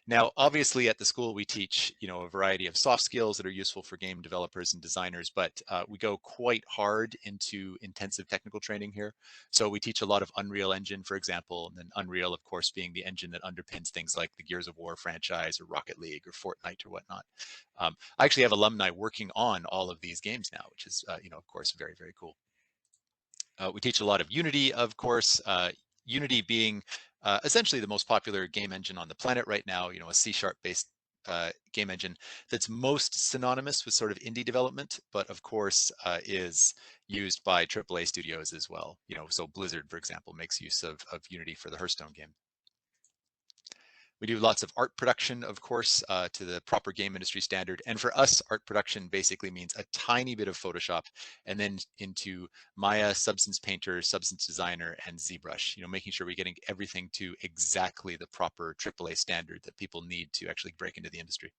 [SPEAKER 4] Now, obviously, at the school, we teach, you know, a variety of soft skills that are useful for game developers and designers, but we go quite hard into intensive technical training here. So we teach a lot of Unreal Engine, for example, and then Unreal, of course, being the engine that underpins things like the Gears of War franchise or Rocket League or Fortnite or whatnot. I actually have alumni working on all of these games now, which is, you know, of course, very, very cool. We teach a lot of Unity, of course, Unity being essentially the most popular game engine on the planet right now, you know, a C# based game engine that's most synonymous with sort of indie development, but of course is used by AAA studios as well. You know, so Blizzard, for example, makes use of Unity for the Hearthstone game. We do lots of art production, of course, to the proper game industry standard. And for us, art production basically means a tiny bit of Photoshop and then into Maya, Substance Painter, Substance Designer, and ZBrush, you know, making sure we're getting everything to exactly the proper AAA standard that people need to actually break into the industry.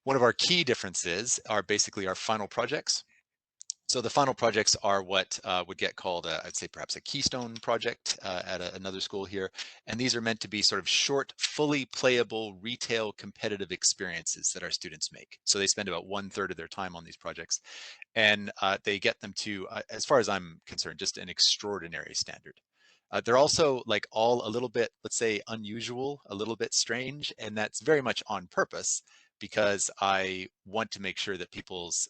[SPEAKER 4] One of our key differences are basically our final projects. So the final projects are what would get called, I'd say perhaps a keystone project at another school here. And these are meant to be sort of short, fully playable, retail competitive experiences that our students make. So they spend about 1/3 of their time on these projects. And they get them to, as far as I'm concerned, just an extraordinary standard. They're also like all a little bit, let's say, unusual, a little bit strange. And that's very much on purpose because I want to make sure that people's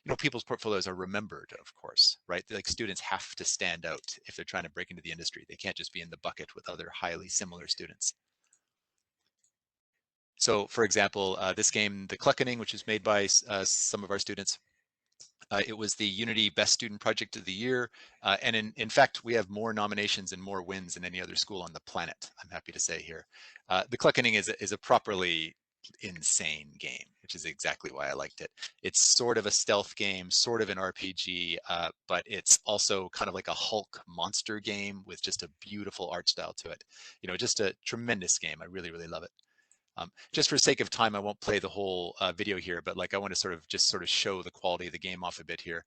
[SPEAKER 4] you know, people's portfolios are remembered, of course, right? Like students have to stand out if they're trying to break into the industry. They can't just be in the bucket with other highly similar students. So for example, this game, The Cluckening, which is made by some of our students, it was the Unity Best Student Project of the Year. And in fact, we have more nominations and more wins than any other school on the planet, I'm happy to say here. The Cluckening is a properly insane game, which is exactly why I liked it. It's sort of a stealth game, sort of an RPG, but it's also kind of like a Hulk monster game with just a beautiful art style to it. You know, just a tremendous game. I really, really love it. Just for sake of time, I won't play the whole video here, but like I want to sort of show the quality of the game off a bit here.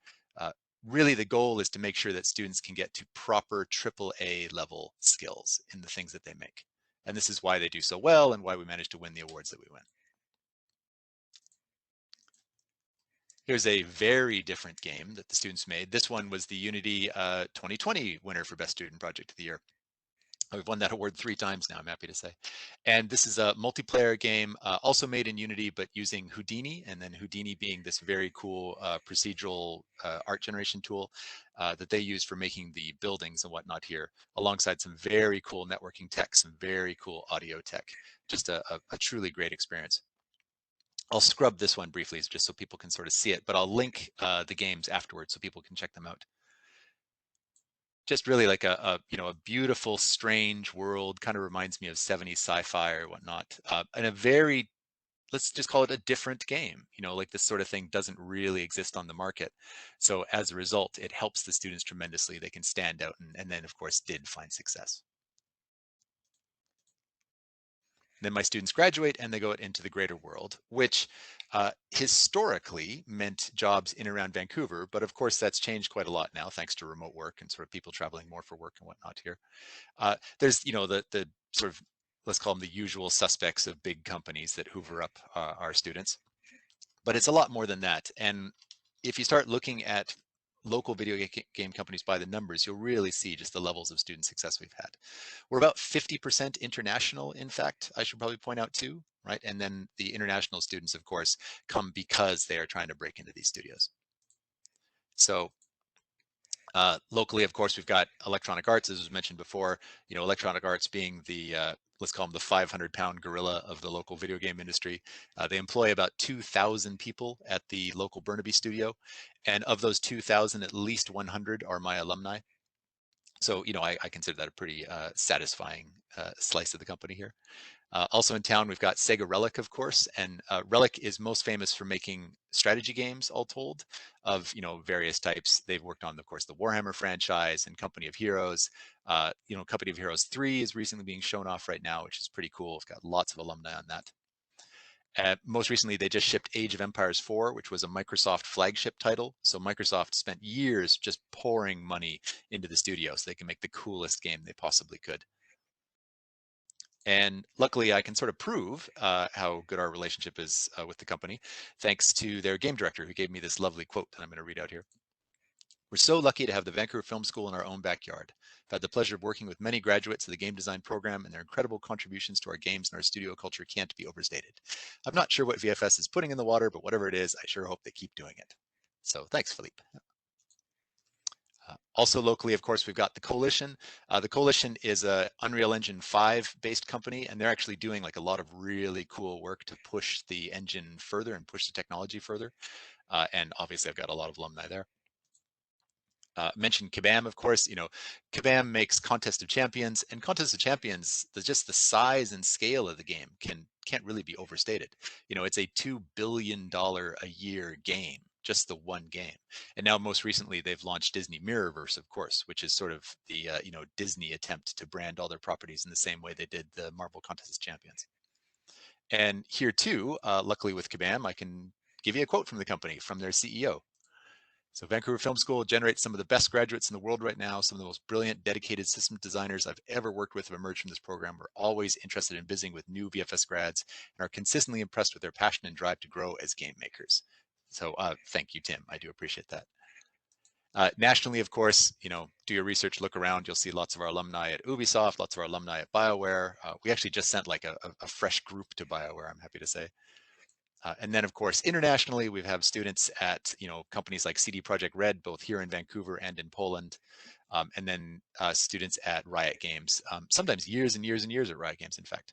[SPEAKER 4] Really, the goal is to make sure that students can get to proper AAA level skills in the things that they make. And this is why they do so well and why we manage to win the awards that we win. Here's a very different game that the students made. This one was the Unity 2020 winner for Best Student Project of the Year. We've won that award 3 times now, I'm happy to say. And this is a multiplayer game, also made in Unity, but using Houdini, and then Houdini being this very cool procedural art generation tool that they use for making the buildings and whatnot here, alongside some very cool networking tech, some very cool audio tech. Just a truly great experience. I'll scrub this one briefly just so people can sort of see it, but I'll link the games afterwards so people can check them out. Just really like a beautiful, strange world, kind of reminds me of 70s sci-fi or whatnot, and a very, let's just call it a different game. Like this sort of thing doesn't really exist on the market. So as a result, it helps the students tremendously. They can stand out and then of course did find success. Then my students graduate and they go out into the greater world, which historically meant jobs in and around Vancouver. But of course, that's changed quite a lot now, thanks to remote work and sort of people traveling more for work and whatnot here. There's, the sort of, let's call them the usual suspects of big companies that hoover up our students. But it's a lot more than that. And if you start looking at local video game companies by the numbers, you'll really see just the levels of student success we've had. We're about 50% international, in fact, I should probably point out too, right? And then the international students, of course, come because they are trying to break into these studios. So locally, of course, we've got Electronic Arts, as was mentioned before, Electronic Arts being the, let's call them the 500-pound gorilla of the local video game industry. They employ about 2,000 people at the local Burnaby studio. And of those 2,000, at least 100 are my alumni. So, I consider that a pretty satisfying slice of the company here. Also in town, we've got Sega Relic, of course, and Relic is most famous for making strategy games, all told, of various types. They've worked on, of course, the Warhammer franchise and Company of Heroes. Company of Heroes 3 is recently being shown off right now, which is pretty cool. We've got lots of alumni on that. Most recently, they just shipped Age of Empires 4, which was a Microsoft flagship title. So Microsoft spent years just pouring money into the studio so they can make the coolest game they possibly could. And luckily, I can sort of prove how good our relationship is with the company, thanks to their game director, who gave me this lovely quote that I'm going to read out here. "We're so lucky to have the Vancouver Film School in our own backyard. I've had the pleasure of working with many graduates of the game design program, and their incredible contributions to our games and our studio culture can't be overstated. I'm not sure what VFS is putting in the water, but whatever it is, I sure hope they keep doing it." So thanks, Philippe. Also locally, of course, we've got the Coalition. The Coalition is a Unreal Engine 5 based company, and they're actually doing like a lot of really cool work to push the engine further and push the technology further. And obviously I've got a lot of alumni there. Mentioned Kabam, of course. Kabam makes Contest of Champions, and Contest of Champions, just the size and scale of the game can't really be overstated. It's a $2 billion a year game, just the one game. And now most recently they've launched Disney Mirrorverse, of course, which is sort of the Disney attempt to brand all their properties in the same way they did the Marvel Contest of Champions. And here too, luckily with Kabam, I can give you a quote from the company, from their CEO. So Vancouver Film School generates some of the best graduates in the world right now. Some of the most brilliant, dedicated system designers I've ever worked with have emerged from this program. We're always interested in visiting with new VFS grads and are consistently impressed with their passion and drive to grow as game makers. So thank you, Tim. I do appreciate that. Nationally, of course, do your research, look around. You'll see lots of our alumni at Ubisoft, lots of our alumni at BioWare. We actually just sent like a fresh group to BioWare, I'm happy to say. And then, of course, internationally, we have students at companies like CD Projekt Red, both here in Vancouver and in Poland, and then students at Riot Games, sometimes years and years and years at Riot Games, in fact.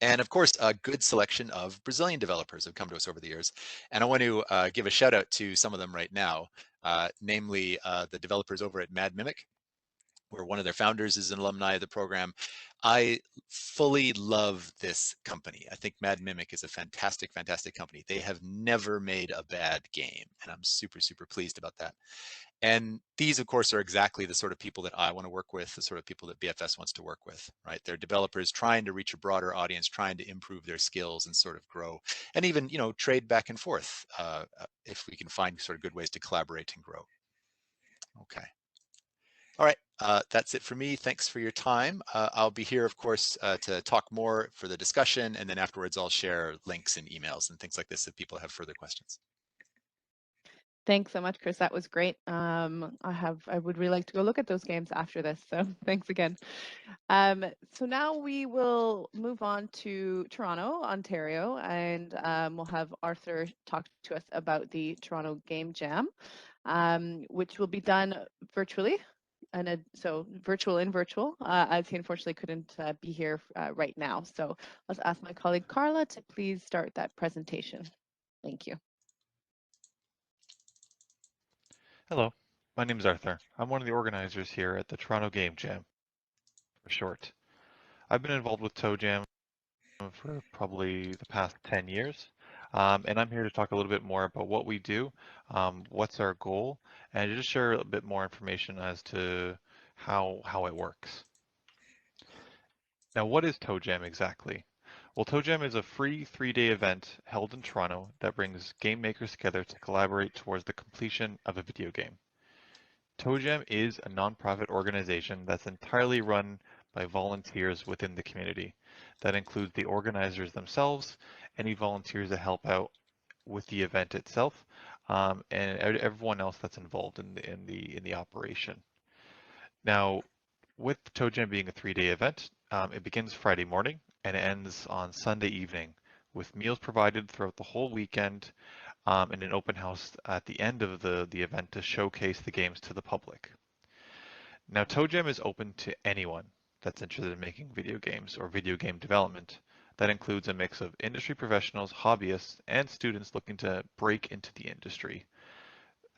[SPEAKER 4] And of course, a good selection of Brazilian developers have come to us over the years. And I want to give a shout out to some of them right now, namely the developers over at Mad Mimic, where one of their founders is an alumni of the program. I fully love this company. I think Mad Mimic is a fantastic, fantastic company. They have never made a bad game, and I'm super, super pleased about that. And these, of course, are exactly the sort of people that I want to work with, the sort of people that BFS wants to work with, right? They're developers trying to reach a broader audience, trying to improve their skills and sort of grow, and even, trade back and forth if we can find sort of good ways to collaborate and grow. Okay. All right, that's it for me. Thanks for your time. I'll be here, of course, to talk more for the discussion, and then afterwards I'll share links and emails and things like this if people have further questions.
[SPEAKER 1] Thanks so much, Chris. That was great. I would really like to go look at those games after this. So thanks again. So now we will move on to Toronto, Ontario, and we'll have Arthur talk to us about the Toronto Game Jam, which will be done virtually. And so virtual in virtual, as he unfortunately couldn't be here right now. So let's ask my colleague Carla to please start that presentation. Thank you.
[SPEAKER 5] Hello, my name is Arthur. I'm one of the organizers here at the Toronto Game Jam, for short. I've been involved with Toe Jam for probably the past 10 years, and I'm here to talk a little bit more about what we do, what's our goal, and just share a bit more information as to how it works. Now, what is Toe Jam exactly? Well, Toe Jam is a free 3-day event held in Toronto that brings game makers together to collaborate towards the completion of a video game. Toe Jam is a nonprofit organization that's entirely run by volunteers within the community. That includes the organizers themselves, any volunteers that help out with the event itself, and everyone else that's involved in the operation. Now, with Toe Jam being a 3-day event, it begins Friday morning and ends on Sunday evening, with meals provided throughout the whole weekend, and an open house at the end of the event to showcase the games to the public. Now, Toe Jam is open to anyone that's interested in making video games or video game development. That includes a mix of industry professionals, hobbyists, and students looking to break into the industry.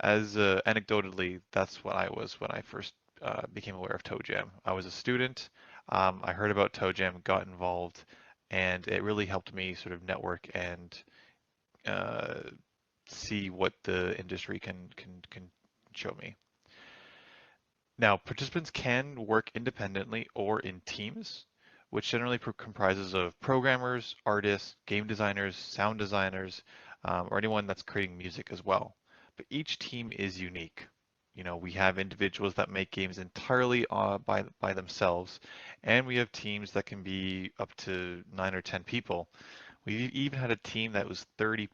[SPEAKER 5] As anecdotally, that's what I was when I first became aware of Toe Jam. I was a student. I heard about Toe Jam, got involved, and it really helped me sort of network and see what the industry can show me. Now, participants can work independently or in teams, which generally comprises of programmers, artists, game designers, sound designers, or anyone that's creating music as well. But each team is unique. You know, we have individuals that make games entirely by themselves, and we have teams that can be up to 9 or 10 people. We even had a team that was 30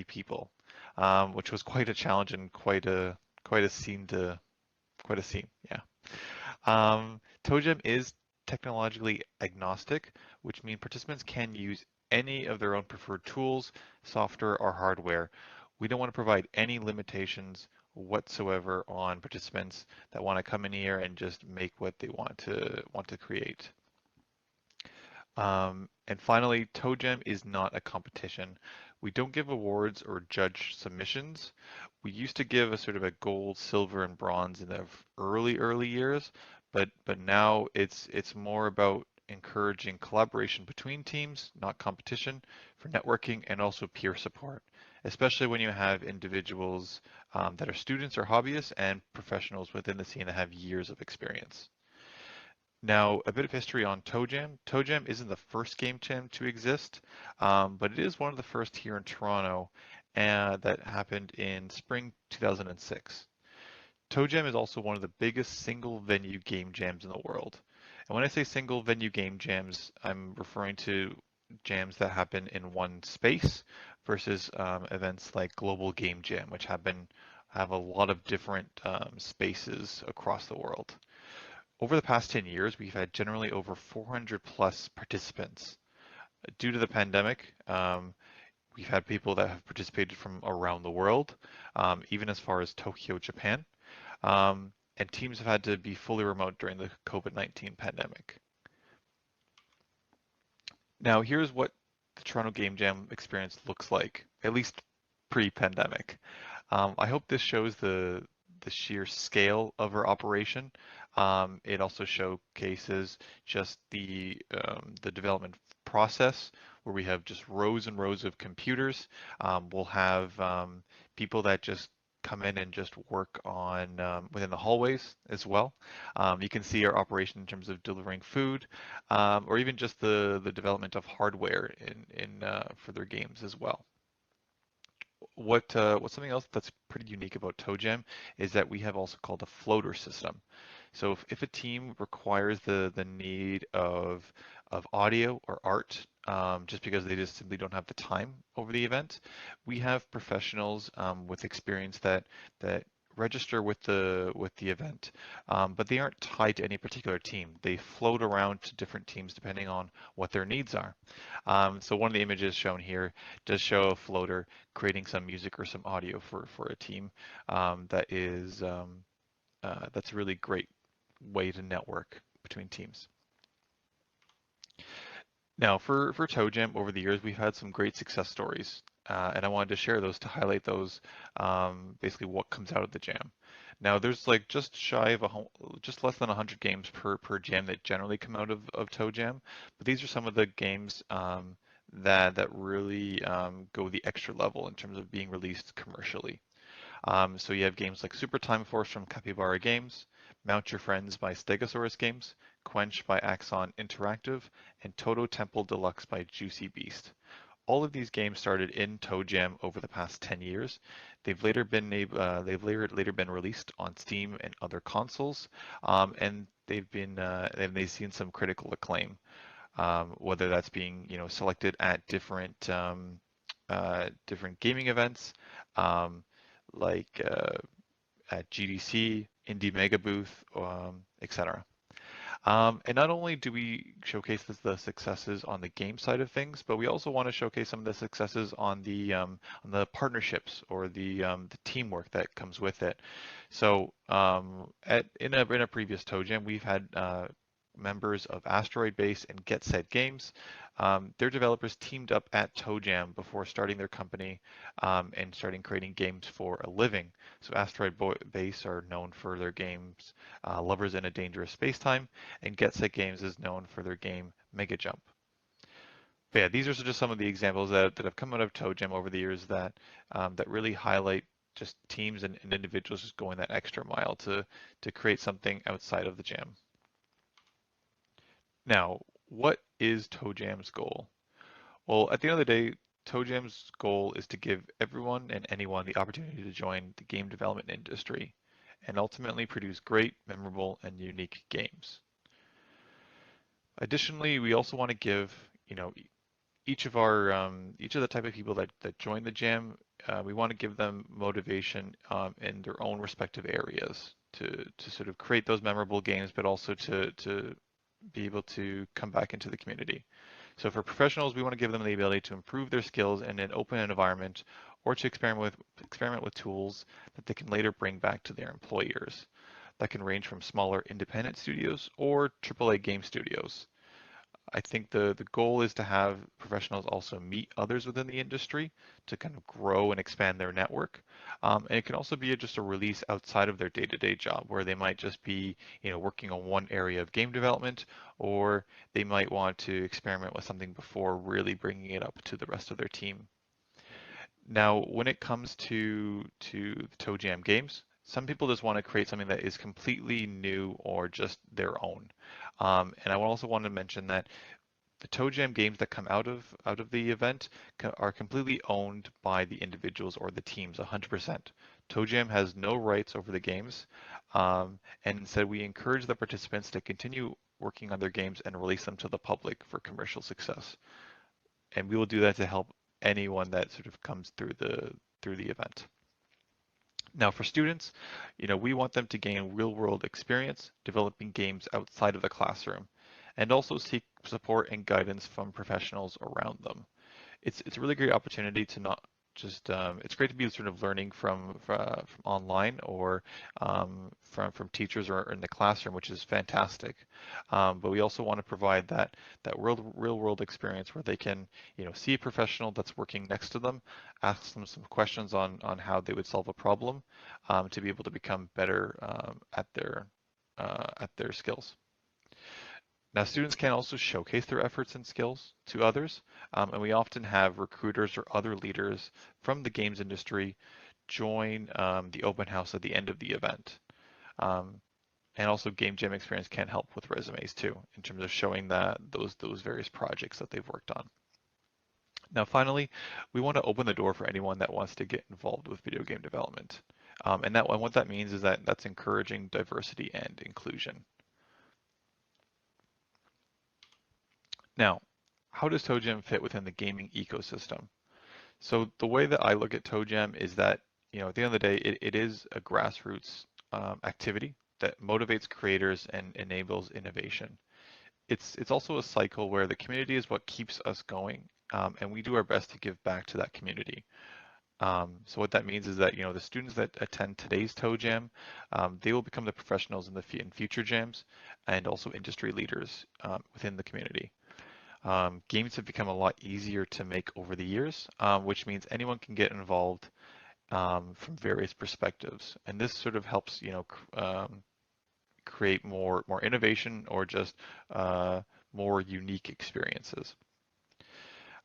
[SPEAKER 5] people, which was quite a challenge and quite a scene, yeah. Toe Jam is technologically agnostic, which means participants can use any of their own preferred tools, software, or hardware. We don't want to provide any limitations whatsoever on participants that want to come in here and just make what they want to create. And finally, Toe Jam is not a competition. We don't give awards or judge submissions. We used to give a sort of a gold, silver, and bronze in the early years, but now it's more about encouraging collaboration between teams, not competition, for networking and also peer support, especially when you have individuals that are students or hobbyists and professionals within the scene that have years of experience. Now, a bit of history on Toe Jam. Toe Jam isn't the first game jam to exist, but it is one of the first here in Toronto that happened in spring 2006. Toe Jam is also one of the biggest single venue game jams in the world. And when I say single venue game jams, I'm referring to jams that happen in one space versus events like Global Game Jam, which have a lot of different spaces across the world. Over the past 10 years, we've had generally over 400 plus participants. Due to the pandemic, we've had people that have participated from around the world, even as far as Tokyo, Japan, and teams have had to be fully remote during the COVID-19 pandemic. Now, here's what the Toronto Game Jam experience looks like, at least pre-pandemic. I hope this shows the sheer scale of our operation. It also showcases just the development process, where we have just rows and rows of computers. We'll have people that just come in and just work on within the hallways as well. You can see our operation in terms of delivering food, or even just the development of hardware for their games as well. What's something else that's pretty unique about Toe Jam is that we have also called a floater system. So if a team requires the need of audio or art just because they just simply don't have the time over the event. We have professionals with experience that register with the event, but they aren't tied to any particular team. They float around to different teams depending on what their needs are. So one of the images shown here does show a floater creating some music or some audio for a team that is that's a really great way to network between teams. Now, for ToeJam, over the years, we've had some great success stories, and I wanted to share those to highlight those, basically what comes out of the jam. Now, there's like just shy of just less than 100 games per jam that generally come out of ToeJam, but these are some of the games that really go the extra level in terms of being released commercially. So you have games like Super Time Force from Capybara Games, Mount Your Friends by Stegosaurus Games, Quench by Axon Interactive, and Toto Temple Deluxe by Juicy Beast. All of these games started in ToeJam over the past 10 years. They've later been released on Steam and other consoles, and they've seen some critical acclaim, whether that's being selected at different gaming events. Like at GDC, Indie Mega Booth, etc. And not only do we showcase the successes on the game side of things, but we also want to showcase some of the successes on the partnerships or the teamwork that comes with it. So in a previous ToeJam, we've had members of Asteroid Base and Get Set Games. Their developers teamed up at ToeJam before starting their company and starting creating games for a living. So Asteroid Base are known for their games Lovers in a Dangerous Spacetime, and Get Set Games is known for their game Mega Jump. But yeah, these are just some of the examples that have come out of ToeJam over the years that really highlight just teams and individuals just going that extra mile to create something outside of the jam. Now, what is ToeJam's goal? Well, at the end of the day, ToeJam's goal is to give everyone and anyone the opportunity to join the game development industry and ultimately produce great, memorable, and unique games. Additionally, we also want to give, each of the type of people that join the jam, we want to give them motivation in their own respective areas to sort of create those memorable games, but also to be able to come back into the community. So for professionals, we want to give them the ability to improve their skills in an open environment or to experiment with tools that they can later bring back to their employers. That can range from smaller independent studios or AAA game studios. I think the goal is to have professionals also meet others within the industry to kind of grow and expand their network. And it can also be just a release outside of their day-to-day job where they might just be, working on one area of game development, or they might want to experiment with something before really bringing it up to the rest of their team. Now, when it comes to the ToeJam games, some people just want to create something that is completely new or just their own. And I also want to mention that the ToeJam games that come out of the event are completely owned by the individuals or the teams 100%. ToeJam has no rights over the games, and instead we encourage the participants to continue working on their games and release them to the public for commercial success. And we will do that to help anyone that sort of comes through the event. Now for students, we want them to gain real-world experience developing games outside of the classroom and also seek support and guidance from professionals around them. It's a really great opportunity to not just, it's great to be sort of learning from online or from teachers or in the classroom, which is fantastic. But we also want to provide that real world experience where they can, see a professional that's working next to them, ask them some questions on how they would solve a problem to be able to become better at their skills. Now, students can also showcase their efforts and skills to others, and we often have recruiters or other leaders from the games industry join the open house at the end of the event. And also Game Jam experience can help with resumes too, in terms of showing those various projects that they've worked on. Now, finally, we want to open the door for anyone that wants to get involved with video game development. And what that means is that's encouraging diversity and inclusion. Now, how does ToeJam fit within the gaming ecosystem? So the way that I look at ToeJam is that, at the end of the day, it is a grassroots activity that motivates creators and enables innovation. It's also a cycle where the community is what keeps us going, and we do our best to give back to that community. So what that means is that, the students that attend today's ToeJam, they will become the professionals in future jams and also industry leaders within the community. Games have become a lot easier to make over the years, which means anyone can get involved from various perspectives. And this sort of helps, create more innovation or just more unique experiences.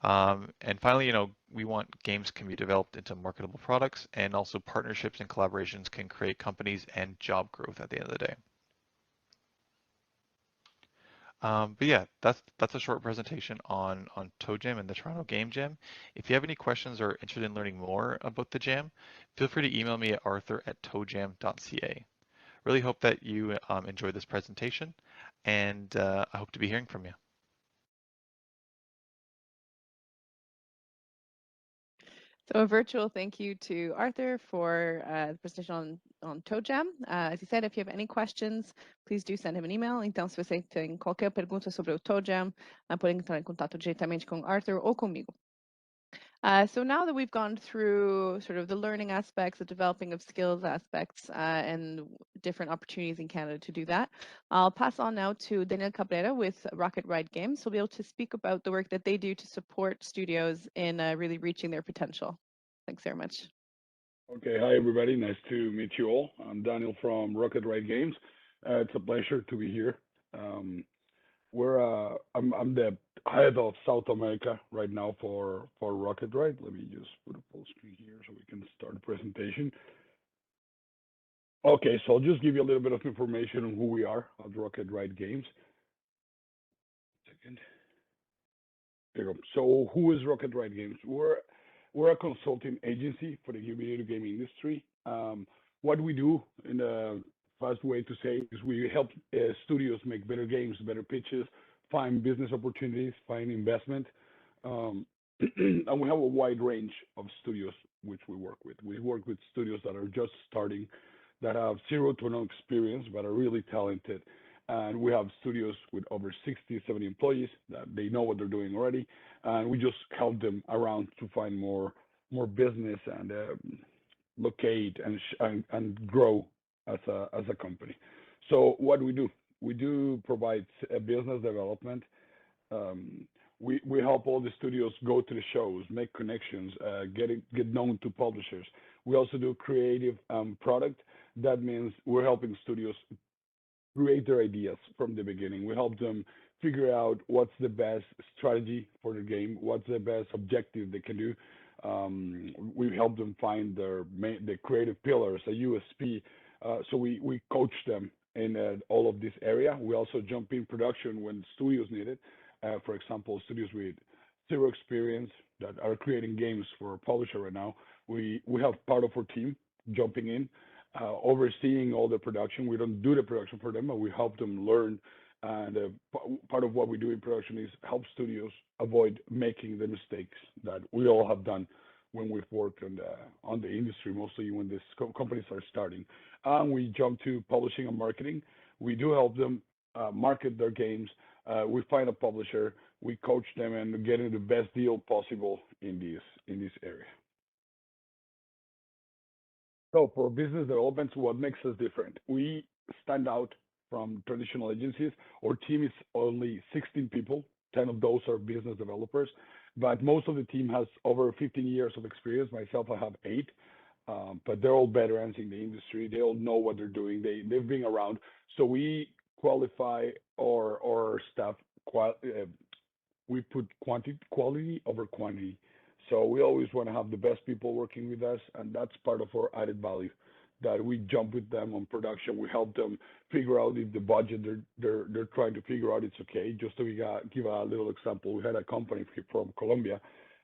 [SPEAKER 5] And finally, we want games can be developed into marketable products, and also partnerships and collaborations can create companies and job growth at the end of the day. But yeah, that's a short presentation on ToeJam and the Toronto Game Jam. If you have any questions or interested in learning more about the jam, feel free to email me at arthur@toejam.ca. Really hope that you enjoyed this presentation, and I hope to be hearing from you.
[SPEAKER 1] So a virtual thank you to Arthur for the presentation on ToeJam. As he said, if you have any questions, please do send him an email. Então, se você tem qualquer pergunta sobre o ToeJam, pode entrar em contato diretamente com Arthur ou comigo. So now that we've gone through sort of the learning aspects, the developing of skills aspects, and different opportunities in Canada to do that, I'll pass on now to Daniel Cabrera with Rocket Ride Games. He'll be able to speak about the work that they do to support studios in really reaching their potential. Thanks very much.
[SPEAKER 6] Okay, hi everybody, nice to meet you all. I'm Daniel from Rocket Ride Games. It's a pleasure to be here. I'm the head of South America right now for Rocket Ride. Let me just put a full screen here so we can start the presentation. Okay, so I'll just give you a little bit of information on who we are at Rocket Ride Games. Second. There you go. So who is Rocket Ride Games? We're a consulting agency for the video game industry. What we do, in a fast way to say, is we help studios make better games, better pitches, find business opportunities, find investment, and we have a wide range of studios which we work with. We work with studios that are just starting, that have zero to no experience, but are really talented. And we have studios with over 60, 70 employees that they know what they're doing already. And we just help them around to find more business and locate and grow as a company. So what do? We do provide business development. We help all the studios go to the shows, make connections, get known to publishers. We also do creative product. That means we're helping studios create their ideas from the beginning. We help them figure out what's the best strategy for the game, what's the best objective they can do. We help them find the creative pillars, a USP. So we coach them in all of this area. We also jump in production when studios need it. For example, studios with zero experience that are creating games for a publisher right now. We have part of our team jumping in, overseeing all the production. We don't do the production for them, but we help them learn. And part of what we do in production is help studios avoid making the mistakes that we all have done when we've worked on the industry, mostly when these companies are starting. And we jump to publishing and marketing. We do help them market their games. We find a publisher, we coach them, and getting the best deal possible in this area. So for business development, what makes us different? We stand out from traditional agencies. Our team is only 16 people. 10 of those are business developers, but most of the team has over 15 years of experience. Myself, I have 8, but they're all veterans in the industry. They all know what they're doing. They've been around. So we qualify our staff. We put quality over quantity. So we always want to have the best people working with us, and that's part of our added value. That we jump with them on production. We help them figure out if the budget they're trying to figure out it's okay. Just to give a little example, we had a company from Colombia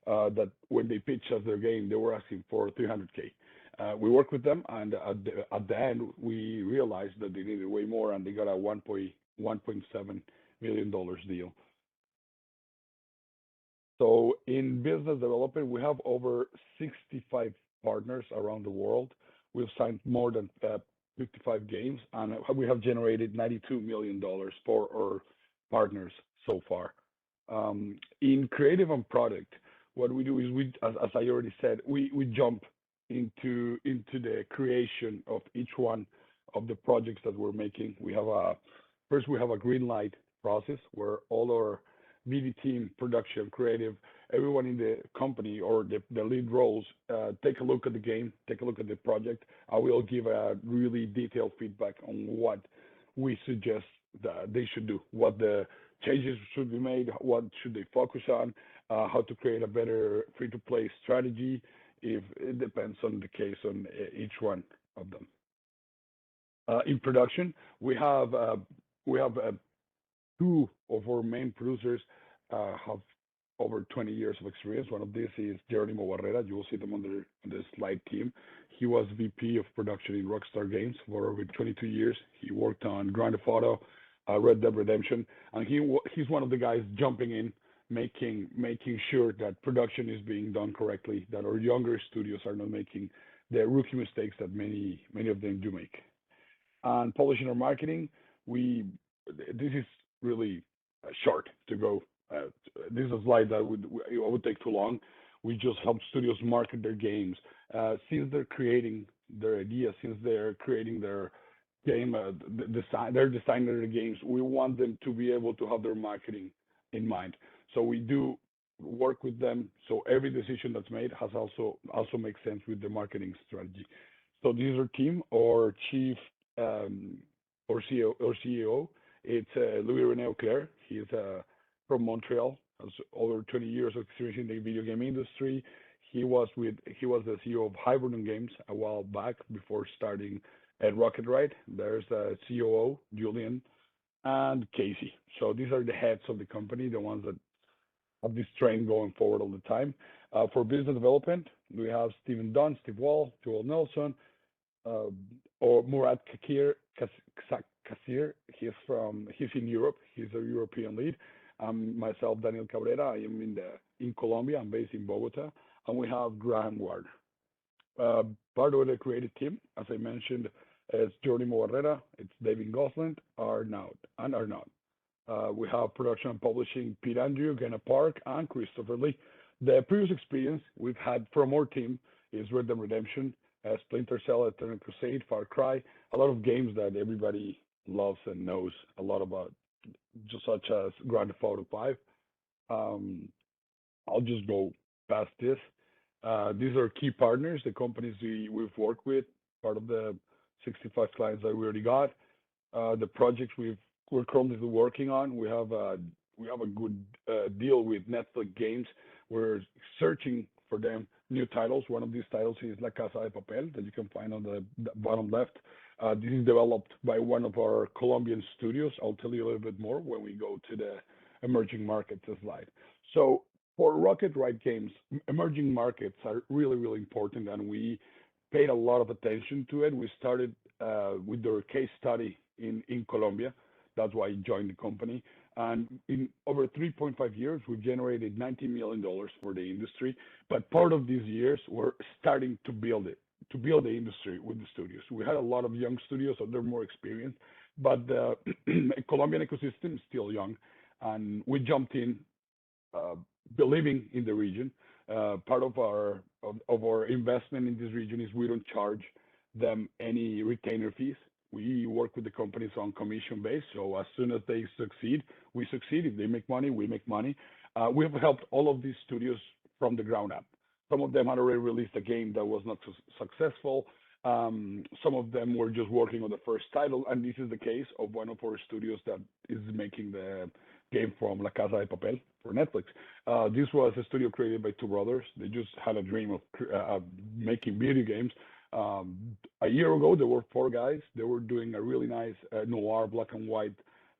[SPEAKER 6] that when they pitched us their game, they were asking for $300K. We worked with them, and at the end we realized that they needed way more, and they got a $1.7 million deal. So in business development, we have over 65 partners around the world. We've signed more than 55 games, and we have generated $92 million for our partners so far. In creative and product, what we do is as I already said, we jump into the creation of each one of the projects that we're making. We have a green light process where all our BD team, production, creative, everyone in the company or the lead roles take a look at the game, take a look at the project. I will give a really detailed feedback on what we suggest that they should do, what the changes should be made, what should they focus on, how to create a better free-to-play strategy. If it depends on the case on each one of them. In production, we have two of our main producers have over 20 years of experience. One of these is Geronimo Barrera. You will see them on the slide team. He was VP of production in Rockstar Games for over 22 years. He worked on Grand Theft Auto, Red Dead Redemption, and he's one of the guys jumping in, making sure that production is being done correctly, that our younger studios are not making the rookie mistakes that many of them do make. And publishing or marketing, this is really short to go. This is a slide that would take too long. We just help studios market their games. Since they're creating their ideas, since they're creating their game, they're designing their games, we want them to be able to have their marketing in mind. So we do work with them. So every decision that's made has also makes sense with the marketing strategy. So this is our team, our chief or CEO. It's Louis René Auclair. He's from Montreal, has over 20 years of experience in the video game industry. He was the CEO of Hybridon Games a while back before starting at Rocket Ride. There's the COO, Julian, and Casey. So these are the heads of the company, the ones that have this train going forward all the time. For business development, we have Stephen Dunn, Steve Wall, Joel Nelson, or Murat Kassir. He's in Europe. He's a European lead. Myself, Daniel Cabrera. I am in Colombia. I'm based in Bogota, and we have Graham Ward. Part of the creative team, as I mentioned, is Geronimo Barrera. It's David Gosling, Arnaud. We have production and publishing Pete Andrew, Genna Park, and Christopher Lee. The previous experience we've had from our team is Red Dead Redemption, Splinter Cell, Eternal Crusade, Far Cry, a lot of games that everybody loves and knows a lot about, just such as Grand Theft Auto 5. I'll just go past this. These are key partners, the companies we've worked with, part of the 65 clients that we already got. The projects we're currently working on. We have a good deal with Netflix Games. We're searching for them new titles. One of these titles is La Casa de Papel that you can find on the bottom left. This is developed by one of our Colombian studios. I'll tell you a little bit more when we go to the emerging markets slide. So for Rocket Ride Games, emerging markets are really, really important, and we paid a lot of attention to it. We started with their case study in Colombia. That's why I joined the company. And in over 3.5 years, we've generated $90 million for the industry. But part of these years, we're starting to build the industry with the studios. We had a lot of young studios, so they're more experienced. But the Colombian ecosystem is still young. And we jumped in believing in the region. Part of our investment in this region is we don't charge them any retainer fees. We work with the companies on commission base. So as soon as they succeed, we succeed. If they make money, we make money. We have helped all of these studios from the ground up. Some of them had already released a game that was not successful. Some of them were just working on the first title. And this is the case of one of our studios that is making the game from La Casa de Papel for Netflix. This was a studio created by two brothers. They just had a dream of making video games. A year ago, there were four guys. They were doing a really nice noir, black and white,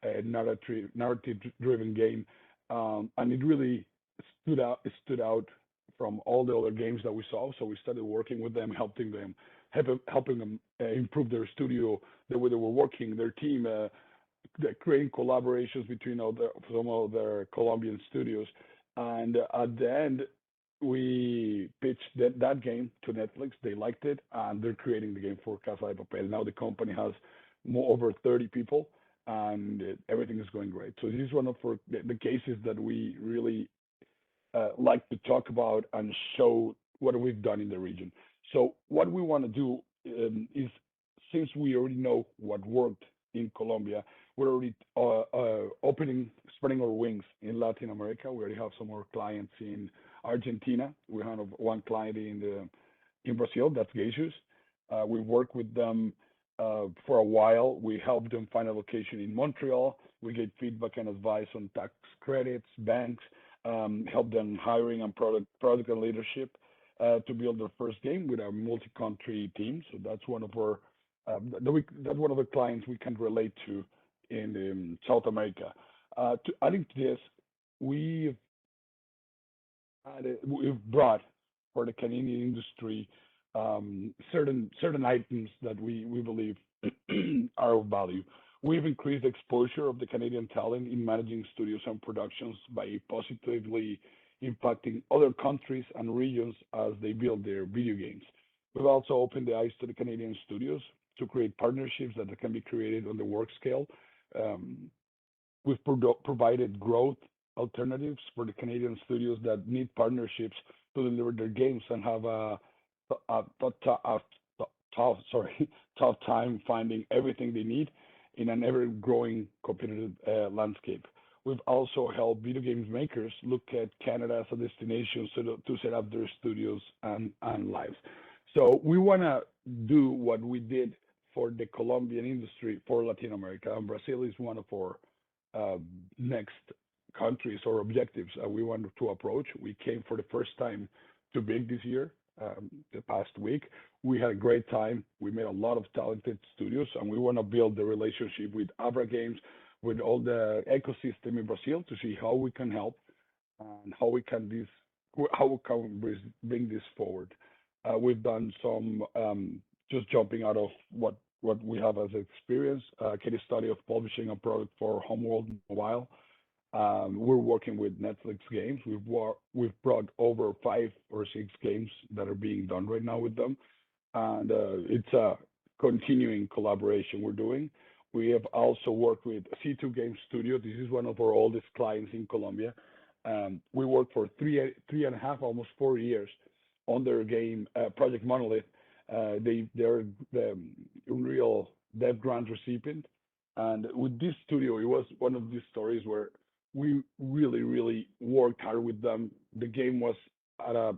[SPEAKER 6] narrative-driven game, and it really stood out from all the other games that we saw. So we started working with them, helping them improve their studio, the way they were working, their team, creating collaborations between some of their Colombian studios. And at the end, we pitched that game to Netflix. They liked it, and they're creating the game for Casa de Papel. Now the company has over 30 people, and everything is going great. So this is one of the cases that we really like to talk about and show what we've done in the region. So what we want to do is, since we already know what worked in Colombia, we're already spreading our wings in Latin America. We already have some more clients in Argentina. We have one client in Brazil, that's Jesus. We work with them for a while. We helped them find a location in Montreal. We get feedback and advice on tax credits, banks, help them hiring and product and leadership to build their first game with a multi-country team. So that's one of our that's one of the clients we can relate to in South America. Adding to this, we've brought for the Canadian industry certain items that we believe are of value. We've increased exposure of the Canadian talent in managing studios and productions by positively impacting other countries and regions as they build their video games. We've also opened the eyes to the Canadian studios to create partnerships that can be created on the work scale. We've provided growth alternatives for the Canadian studios that need partnerships to deliver their games and have a tough time finding everything they need in an ever-growing competitive landscape. We've also helped video games makers look at Canada as a destination to set up their studios and lives. So we want to do what we did for the Colombian industry for Latin America, and Brazil is one of our next countries or objectives we want to approach. We came for the first time to big this year, the past week. We had a great time. We met a lot of talented studios, and we want to build the relationship with Abra Games, with all the ecosystem in Brazil to see how we can help and how we can bring this forward. We've done some just jumping out of what we have as experience, case study of publishing a product for Homeworld Mobile. We're working with Netflix games. We've brought over 5 or 6 games that are being done right now with them, and it's a continuing collaboration we're doing. We have also worked with C2 Game Studio. This is one of our oldest clients in Colombia. We worked for 3.5, almost 4 years on their game, Project Monolith. They're the real Dev Grant recipient. And with this studio, it was one of these stories where we really worked hard with them. The game was at a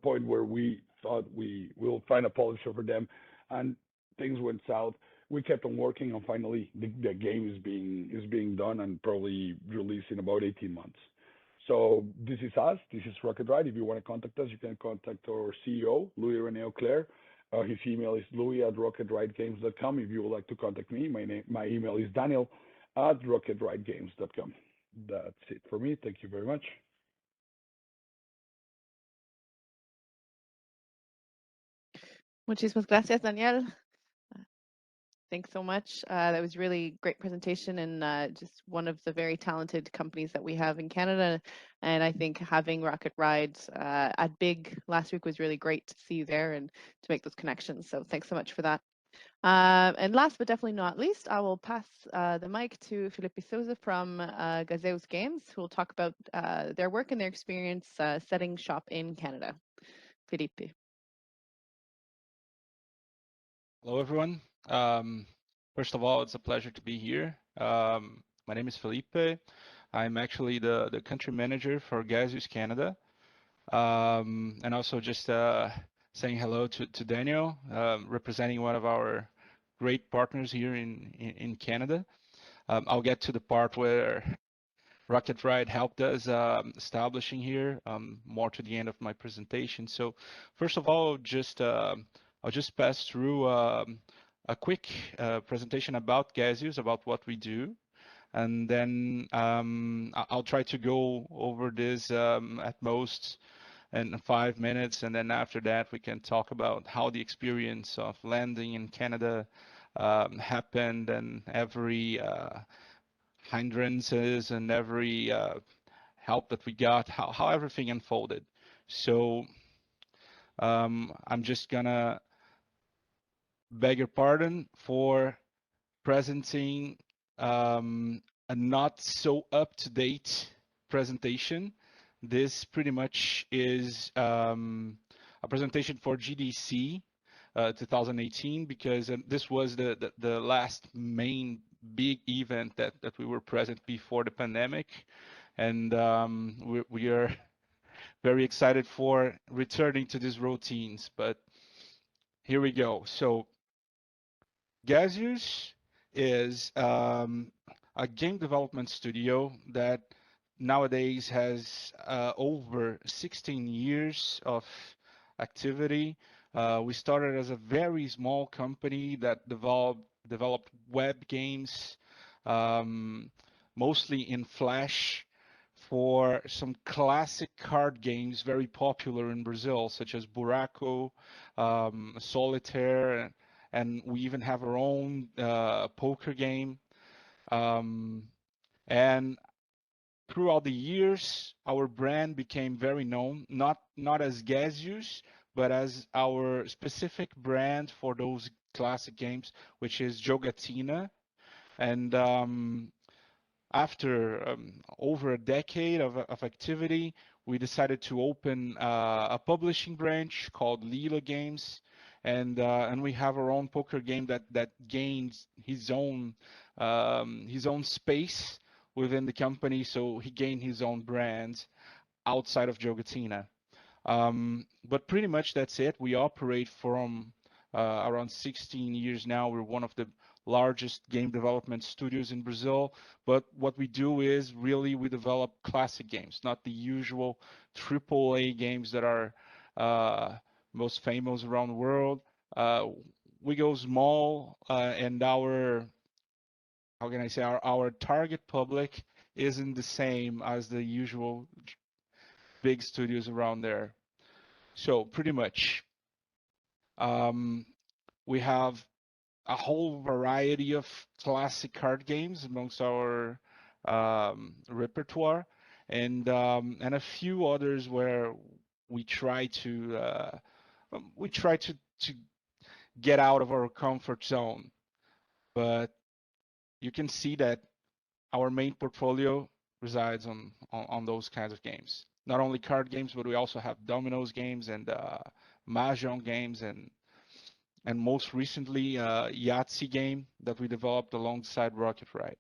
[SPEAKER 6] point where we thought we will find a publisher for them, and things went south. We kept on working, and finally the game is being done and probably released in about 18 months. So this is us. This is Rocket Ride. If you want to contact us, you can contact our CEO, Louis René Auclair. His email is louis@rocketridegames.com. If you would like to contact me, my email is daniel@rocketridegames.com. That's it for me. Thank you very much.
[SPEAKER 1] Muchísimas gracias, Daniel. Thanks so much. That was really great presentation, and just one of the very talented companies that we have in Canada. And I think having Rocket Ride at Big last week was really great to see you there and to make those connections. So thanks so much for that. And last but definitely not least, I will pass the mic to Felipe Souza from Gazeus Games, who will talk about their work and their experience setting shop in Canada. Felipe.
[SPEAKER 7] Hello, everyone. First of all, it's a pleasure to be here. My name is Felipe. I'm actually the country manager for Gazeus Canada. And also just saying hello to Daniel, representing one of our great partners here in Canada. I'll get to the part where Rocket Ride helped us establishing here more to the end of my presentation. So first of all, I'll just pass through a quick presentation about Gazeus, about what we do. And then I'll try to go over this at most in 5 minutes. And then after that, we can talk about how the experience of landing in Canada happened, and every hindrances and every help that we got, how everything unfolded. So I'm just gonna beg your pardon for presenting a not so up-to-date presentation. This pretty much is a presentation for GDC 2018, because this was the last main big event that we were present before the pandemic, and we are very excited for returning to these routines. But here we go. So Gaseous is a game development studio that nowadays has over 16 years of activity. We started as a very small company that developed web games, mostly in Flash, for some classic card games very popular in Brazil, such as Buraco, Solitaire, and we even have our own poker game. And throughout the years, our brand became very known, not as Gaseous, but as our specific brand for those classic games, which is Jogatina. And after over a decade of activity, we decided to open a publishing branch called Lila Games, and we have our own poker game that gains his own space within the company. So he gained his own brand outside of Jogatina. But pretty much that's it. We operate from around 16 years now. We're one of the largest game development studios in Brazil. But what we do is really we develop classic games, not the usual AAA games that are most famous around the world. We go small, and our, how can I say, our target public isn't the same as the usual big studios around there. So pretty much, we have a whole variety of classic card games amongst our repertoire, and a few others where we try to get out of our comfort zone. But you can see that our main portfolio resides on those kinds of games. Not only card games, but we also have dominoes games and mahjong games, and most recently Yahtzee game that we developed alongside Rocket Ride.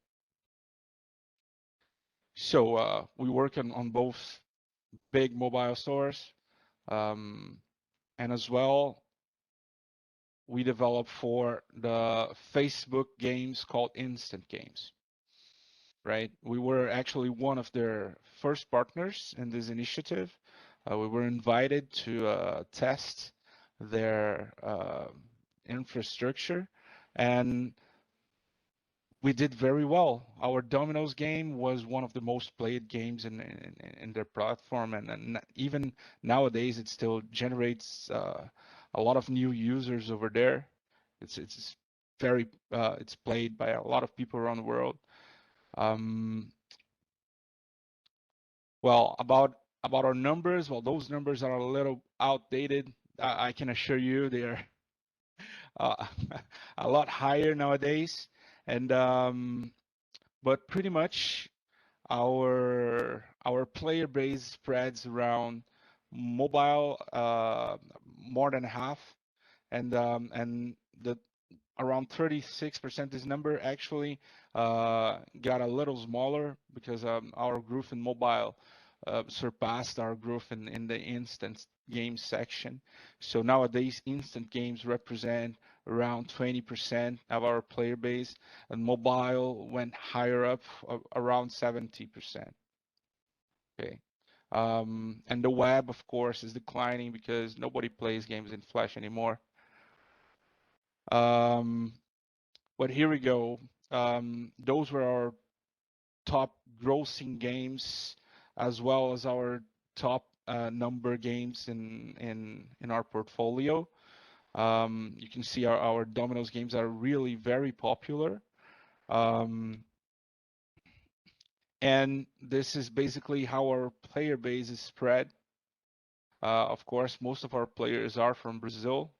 [SPEAKER 7] So we work on both big mobile stores, and as well we develop for the Facebook games called instant games. Right, we were actually one of their first partners in this initiative. We were invited to test their infrastructure, and we did very well. Our dominoes game was one of the most played games in their platform, and even nowadays it still generates a lot of new users over there. It's very it's played by a lot of people around the world. Well, about our numbers, well, those numbers are a little outdated. I can assure you they are a lot higher nowadays. And but pretty much our player base spreads around mobile more than half, and the around 36%. This number actually got a little smaller because our growth in mobile surpassed our growth in the instant game section. So nowadays, instant games represent around 20% of our player base, and mobile went higher up, around 70%. Okay. And the web, of course, is declining because nobody plays games in Flash anymore. But here we go. Those were our top grossing games, as well as our top number games in our portfolio. You can see our dominoes games are really very popular. And this is basically how our player base is spread. Of course, most of our players are from Brazil,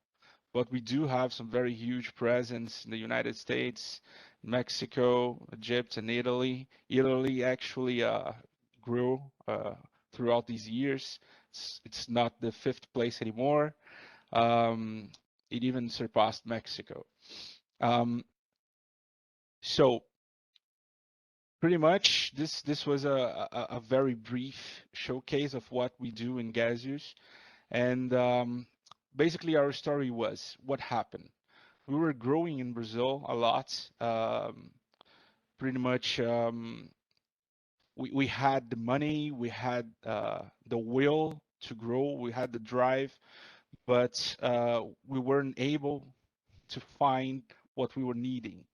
[SPEAKER 7] but we do have some very huge presence in the United States, Mexico, Egypt, and Italy. Italy actually grew throughout these years. It's not the 5th place anymore. It even surpassed Mexico. So pretty much this was a very brief showcase of what we do in Gaseous. And basically our story was what happened. We were growing in Brazil a lot. Pretty much we had the money, we had the will to grow, we had the drive, but we weren't able to find what we were needing.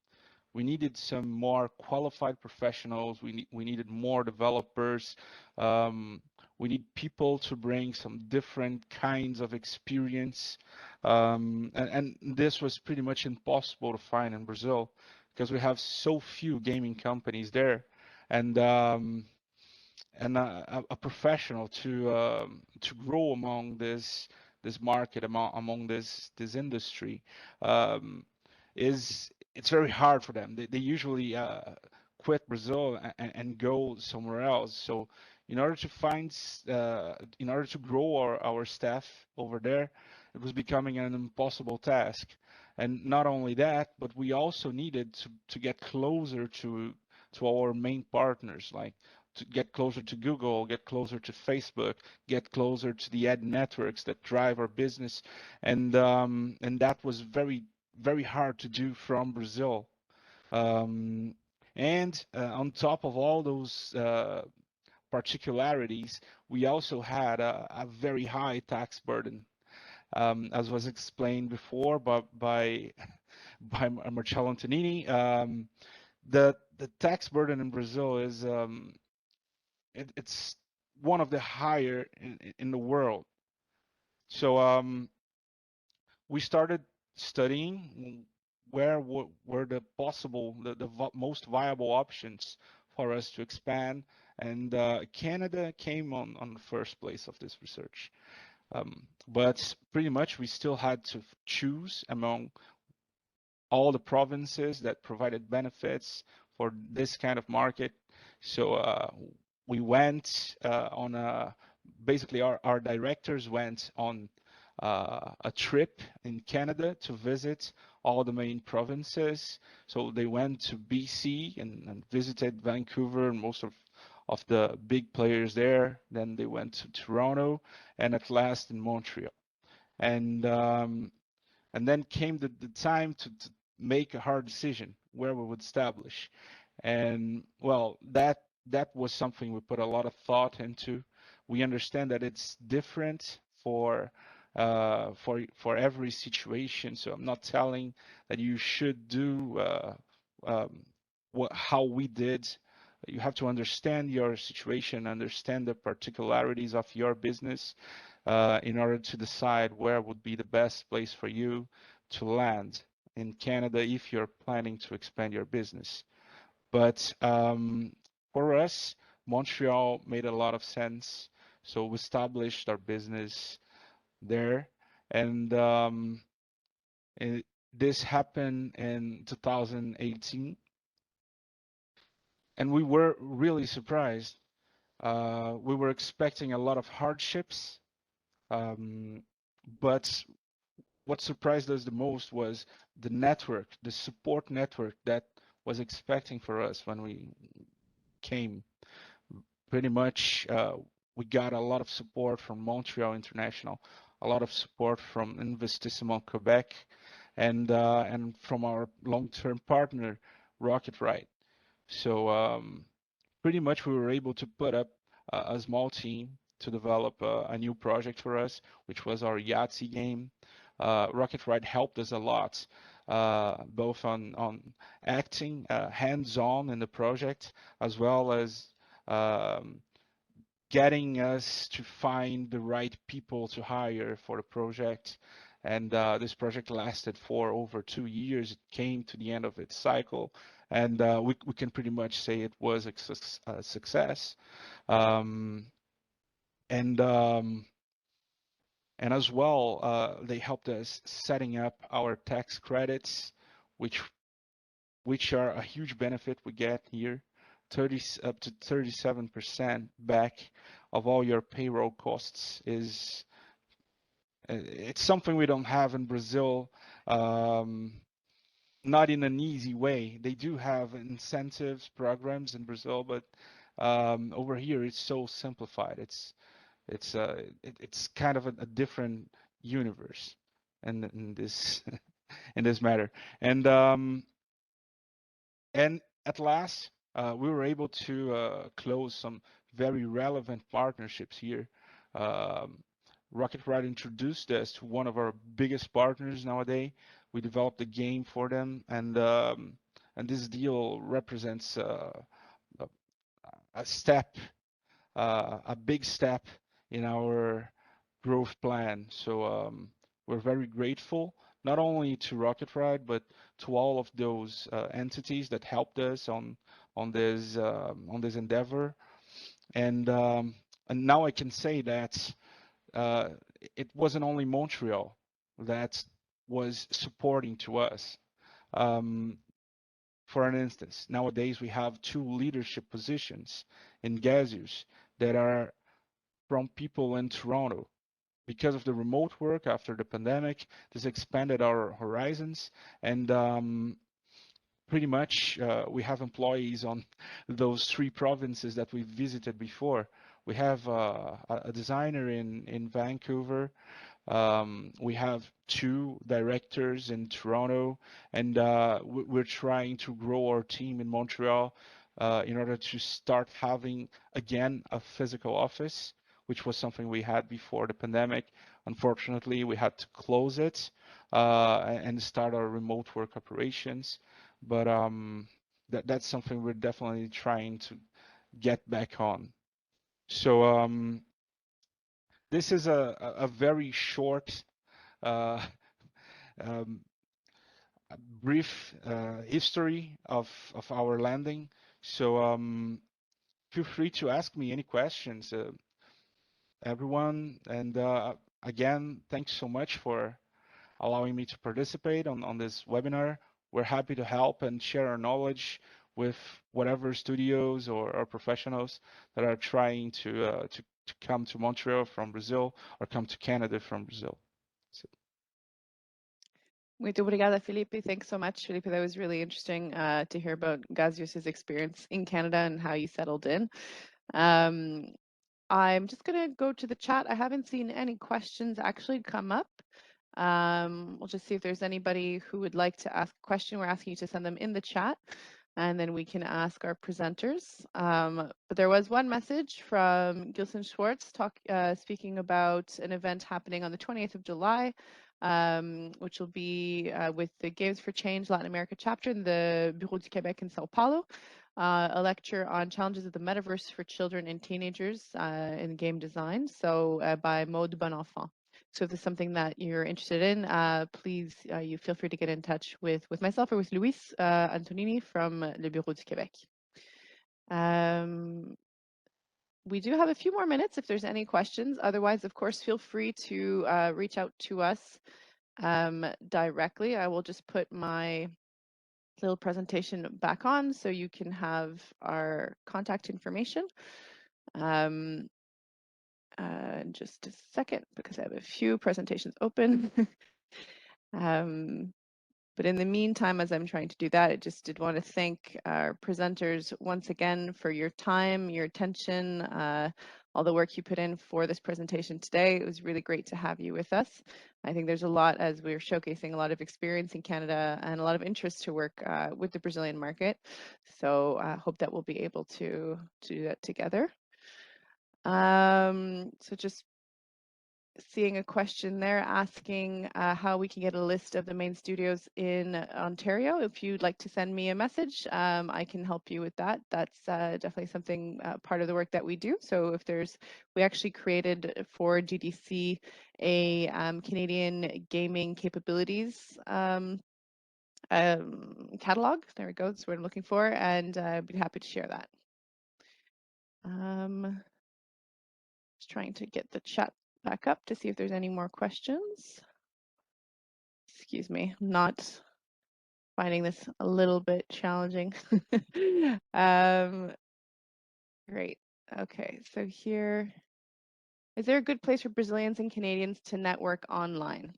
[SPEAKER 7] We needed some more qualified professionals. We needed more developers. We need people to bring some different kinds of experience. And this was pretty much impossible to find in Brazil because we have so few gaming companies there. And a professional to grow among this market, among this industry, it's very hard for them. They usually quit Brazil and go somewhere else. So in order to find, in order to grow our staff over there, it was becoming an impossible task. And not only that, but we also needed to get closer to our main partners, like to get closer to Google, get closer to Facebook, get closer to the ad networks that drive our business, and that was very hard to do from Brazil. And on top of all those particularities, we also had a very high tax burden, as was explained before by Marcello Antonini. The tax burden in Brazil is it's one of the higher in the world. So we started studying where were the possible, the most viable options for us to expand, and Canada came on the first place of this research. But pretty much we still had to choose among all the provinces that provided benefits for this kind of market. So we went on basically our directors went on a trip in Canada to visit all the main provinces. So they went to BC and visited Vancouver and most of the big players there. Then they went to Toronto and at last in Montreal. And then came the time to make a hard decision where we would establish. And well, that was something we put a lot of thought into. We understand that it's different for every situation. So I'm not telling that you should do how we did. You have to understand your situation, understand the particularities of your business in order to decide where would be the best place for you to land in Canada if you're planning to expand your business. But for us, Montreal made a lot of sense. So we established our business there. And this happened in 2018. And we were really surprised. We were expecting a lot of hardships. But what surprised us the most was the network, the support network that was expecting for us when we came. Pretty much, we got a lot of support from Montreal International, a lot of support from Investissement Quebec, and from our long-term partner, Rocket Ride. So pretty much we were able to put up a small team to develop a new project for us, which was our Yahtzee game. Rocket Ride helped us a lot, both on acting hands-on in the project, as well as getting us to find the right people to hire for the project. And this project lasted for over 2 years. It came to the end of its cycle, and we can pretty much say it was a success. And as well, they helped us setting up our tax credits, which are a huge benefit we get here, up to 37% back of all your payroll costs. It's something we don't have in Brazil, not in an easy way. They do have incentives programs in Brazil, but over here it's so simplified. It's kind of a different universe in this in this matter. And at last we were able to close some very relevant partnerships here. Rocket Ride introduced us to one of our biggest partners nowadays. We developed a game for them, and this deal represents a step, a big step in our growth plan. So we're very grateful, not only to Rocket Ride, but to all of those entities that helped us on this endeavor. And now I can say that it wasn't only Montreal that was supporting to us. For an instance, nowadays we have 2 leadership positions in gaseous that are from people in Toronto. Because of the remote work after the pandemic, this expanded our horizons, and pretty much we have employees on those 3 provinces that we visited before. We have a designer in Vancouver. We have 2 directors in Toronto, and we're trying to grow our team in Montreal in order to start having again a physical office, which was something we had before the pandemic. Unfortunately, we had to close it and start our remote work operations. But that's something we're definitely trying to get back on. So this is a very short, brief history of our landing. So feel free to ask me any questions, everyone. And again, thanks so much for allowing me to participate on this webinar. We're happy to help and share our knowledge with whatever studios or professionals that are trying to come to Montreal from Brazil or come to Canada from Brazil. So.
[SPEAKER 1] Muito obrigada, Felipe. Thanks so much, Felipe. That was really interesting to hear about Gaseous's experience in Canada and how you settled in. I'm just going to go to the chat. I haven't seen any questions actually come up. We'll just see if there's anybody who would like to ask a question. We're asking you to send them in the chat, and then we can ask our presenters. But there was one message from Gilson Schwartz speaking about an event happening on the 20th of July, which will be with the Games for Change Latin America chapter in the Bureau du Québec in Sao Paulo. A lecture on challenges of the metaverse for children and teenagers in game design, so by Maud Bonenfant. So if there's something that you're interested in, please, you feel free to get in touch with myself or with Luis Antonini from Le Bureau du Québec. We do have a few more minutes if there's any questions. Otherwise, of course, feel free to reach out to us directly. I will just put my little presentation back on so you can have our contact information. Just a second, because I have a few presentations open. But in the meantime, as I'm trying to do that, I just did want to thank our presenters once again for your time, your attention, all the work you put in for this presentation today. It was really great to have you with us. I think there's a lot, as we're showcasing, a lot of experience in Canada and a lot of interest to work with the Brazilian market. So I hope that we'll be able to do that together. So just seeing a question there asking how we can get a list of the main studios in Ontario. If you'd like to send me a message, I can help you with that. That's definitely something part of the work that we do. So if we actually created for GDC a Canadian gaming capabilities catalog. There we go. That's what I'm looking for, and I'd be happy to share that. Just trying to get the chat back up to see if there's any more questions. Excuse me, I'm not finding this a little bit challenging. Great. Okay, so here, is there a good place for Brazilians and Canadians to network online?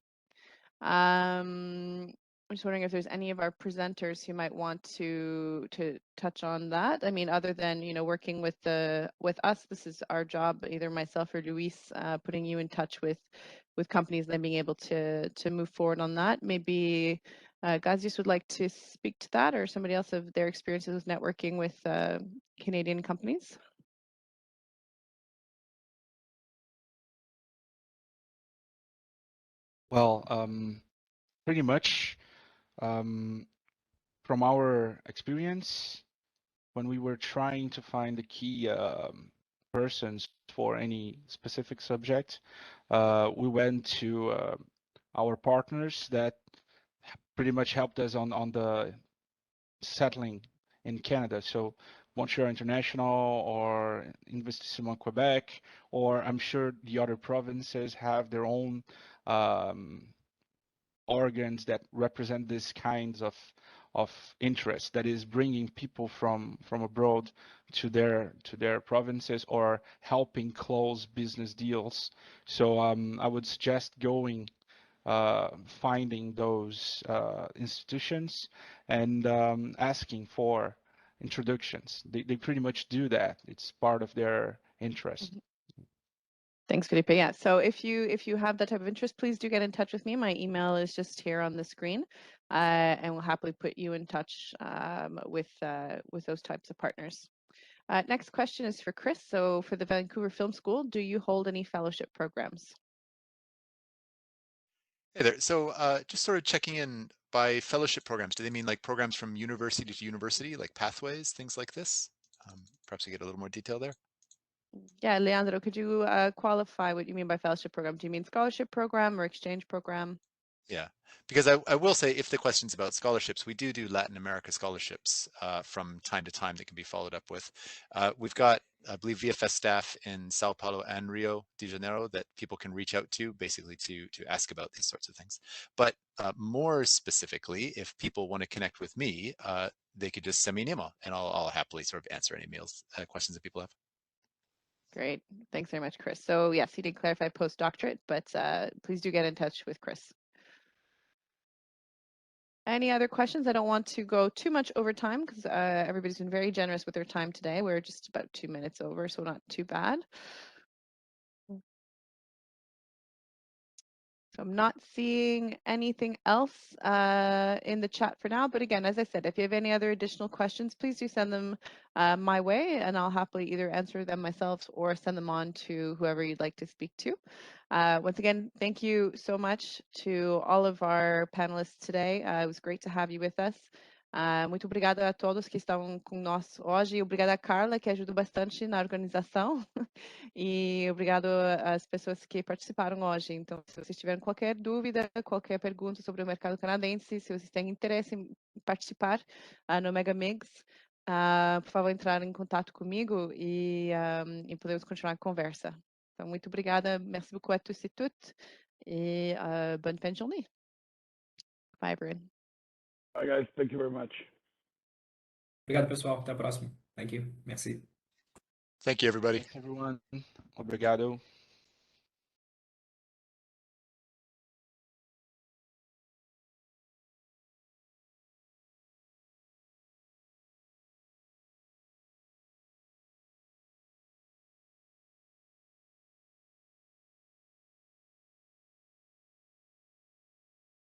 [SPEAKER 1] I'm just wondering if there's any of our presenters who might want to touch on that. I mean, other than, you know, working with us, this is our job, either myself or Luis, putting you in touch with companies and then being able to move forward on that. Maybe Gazius would like to speak to that, or somebody else of their experiences with networking with Canadian companies.
[SPEAKER 7] Well, pretty much from our experience, when we were trying to find the key persons for any specific subject, we went to our partners that pretty much helped us on the settling in Canada. So Montreal International or Investissement Quebec, or I'm sure the other provinces have their own organs that represent these kinds of interest, that is bringing people from abroad to their provinces or helping close business deals. So I would suggest going finding those institutions and asking for introductions. They pretty much do that. It's part of their interest.
[SPEAKER 1] Thanks, Felipe. Yeah, so if you have that type of interest, please do get in touch with me. My email is just here on the screen, and we'll happily put you in touch with those types of partners. Next question is for Chris. So for the Vancouver Film School, do you hold any fellowship programs?
[SPEAKER 4] Hey there. So just sort of checking in, by fellowship programs, do they mean like programs from university to university, like pathways, things like this? Perhaps we get a little more detail there.
[SPEAKER 1] Yeah, Leandro, could you qualify what you mean by fellowship program? Do you mean scholarship program or exchange program?
[SPEAKER 4] Yeah, because I will say, if the question's about scholarships, we do Latin America scholarships from time to time that can be followed up with. We've got, I believe, VFS staff in Sao Paulo and Rio de Janeiro that people can reach out to, basically to ask about these sorts of things. But more specifically, if people want to connect with me, they could just send me an email, and I'll happily sort of answer any questions that people have.
[SPEAKER 1] Great, thanks very much, Chris. So yes, he did clarify postdoctorate, but please do get in touch with Chris. Any other questions? I don't want to go too much over time because everybody's been very generous with their time today. We're just about 2 minutes over, so not too bad. So I'm not seeing anything else in the chat for now. But again, as I said, if you have any other additional questions, please do send them my way, and I'll happily either answer them myself or send them on to whoever you'd like to speak to. Once again, thank you so much to all of our panelists today. It was great to have you with us. Muito obrigada a todos que estavam com nós hoje. Obrigada a Carla, que ajudou bastante na organização. E obrigado às pessoas que participaram hoje. Então, se vocês tiverem qualquer dúvida, qualquer pergunta sobre o mercado canadense, se vocês têm interesse em participar no MegaMigs, por favor, entrar em contato comigo e podemos continuar a conversa. Então, muito obrigada. Merci beaucoup à tous et toutes. Et bonne fin de journée. Bye, everyone.
[SPEAKER 6] Bye, guys. Thank you very much.
[SPEAKER 8] Obrigado, pessoal. Até a próxima. Thank you. Merci.
[SPEAKER 4] Thank you, everybody.
[SPEAKER 7] Thanks, everyone. Obrigado.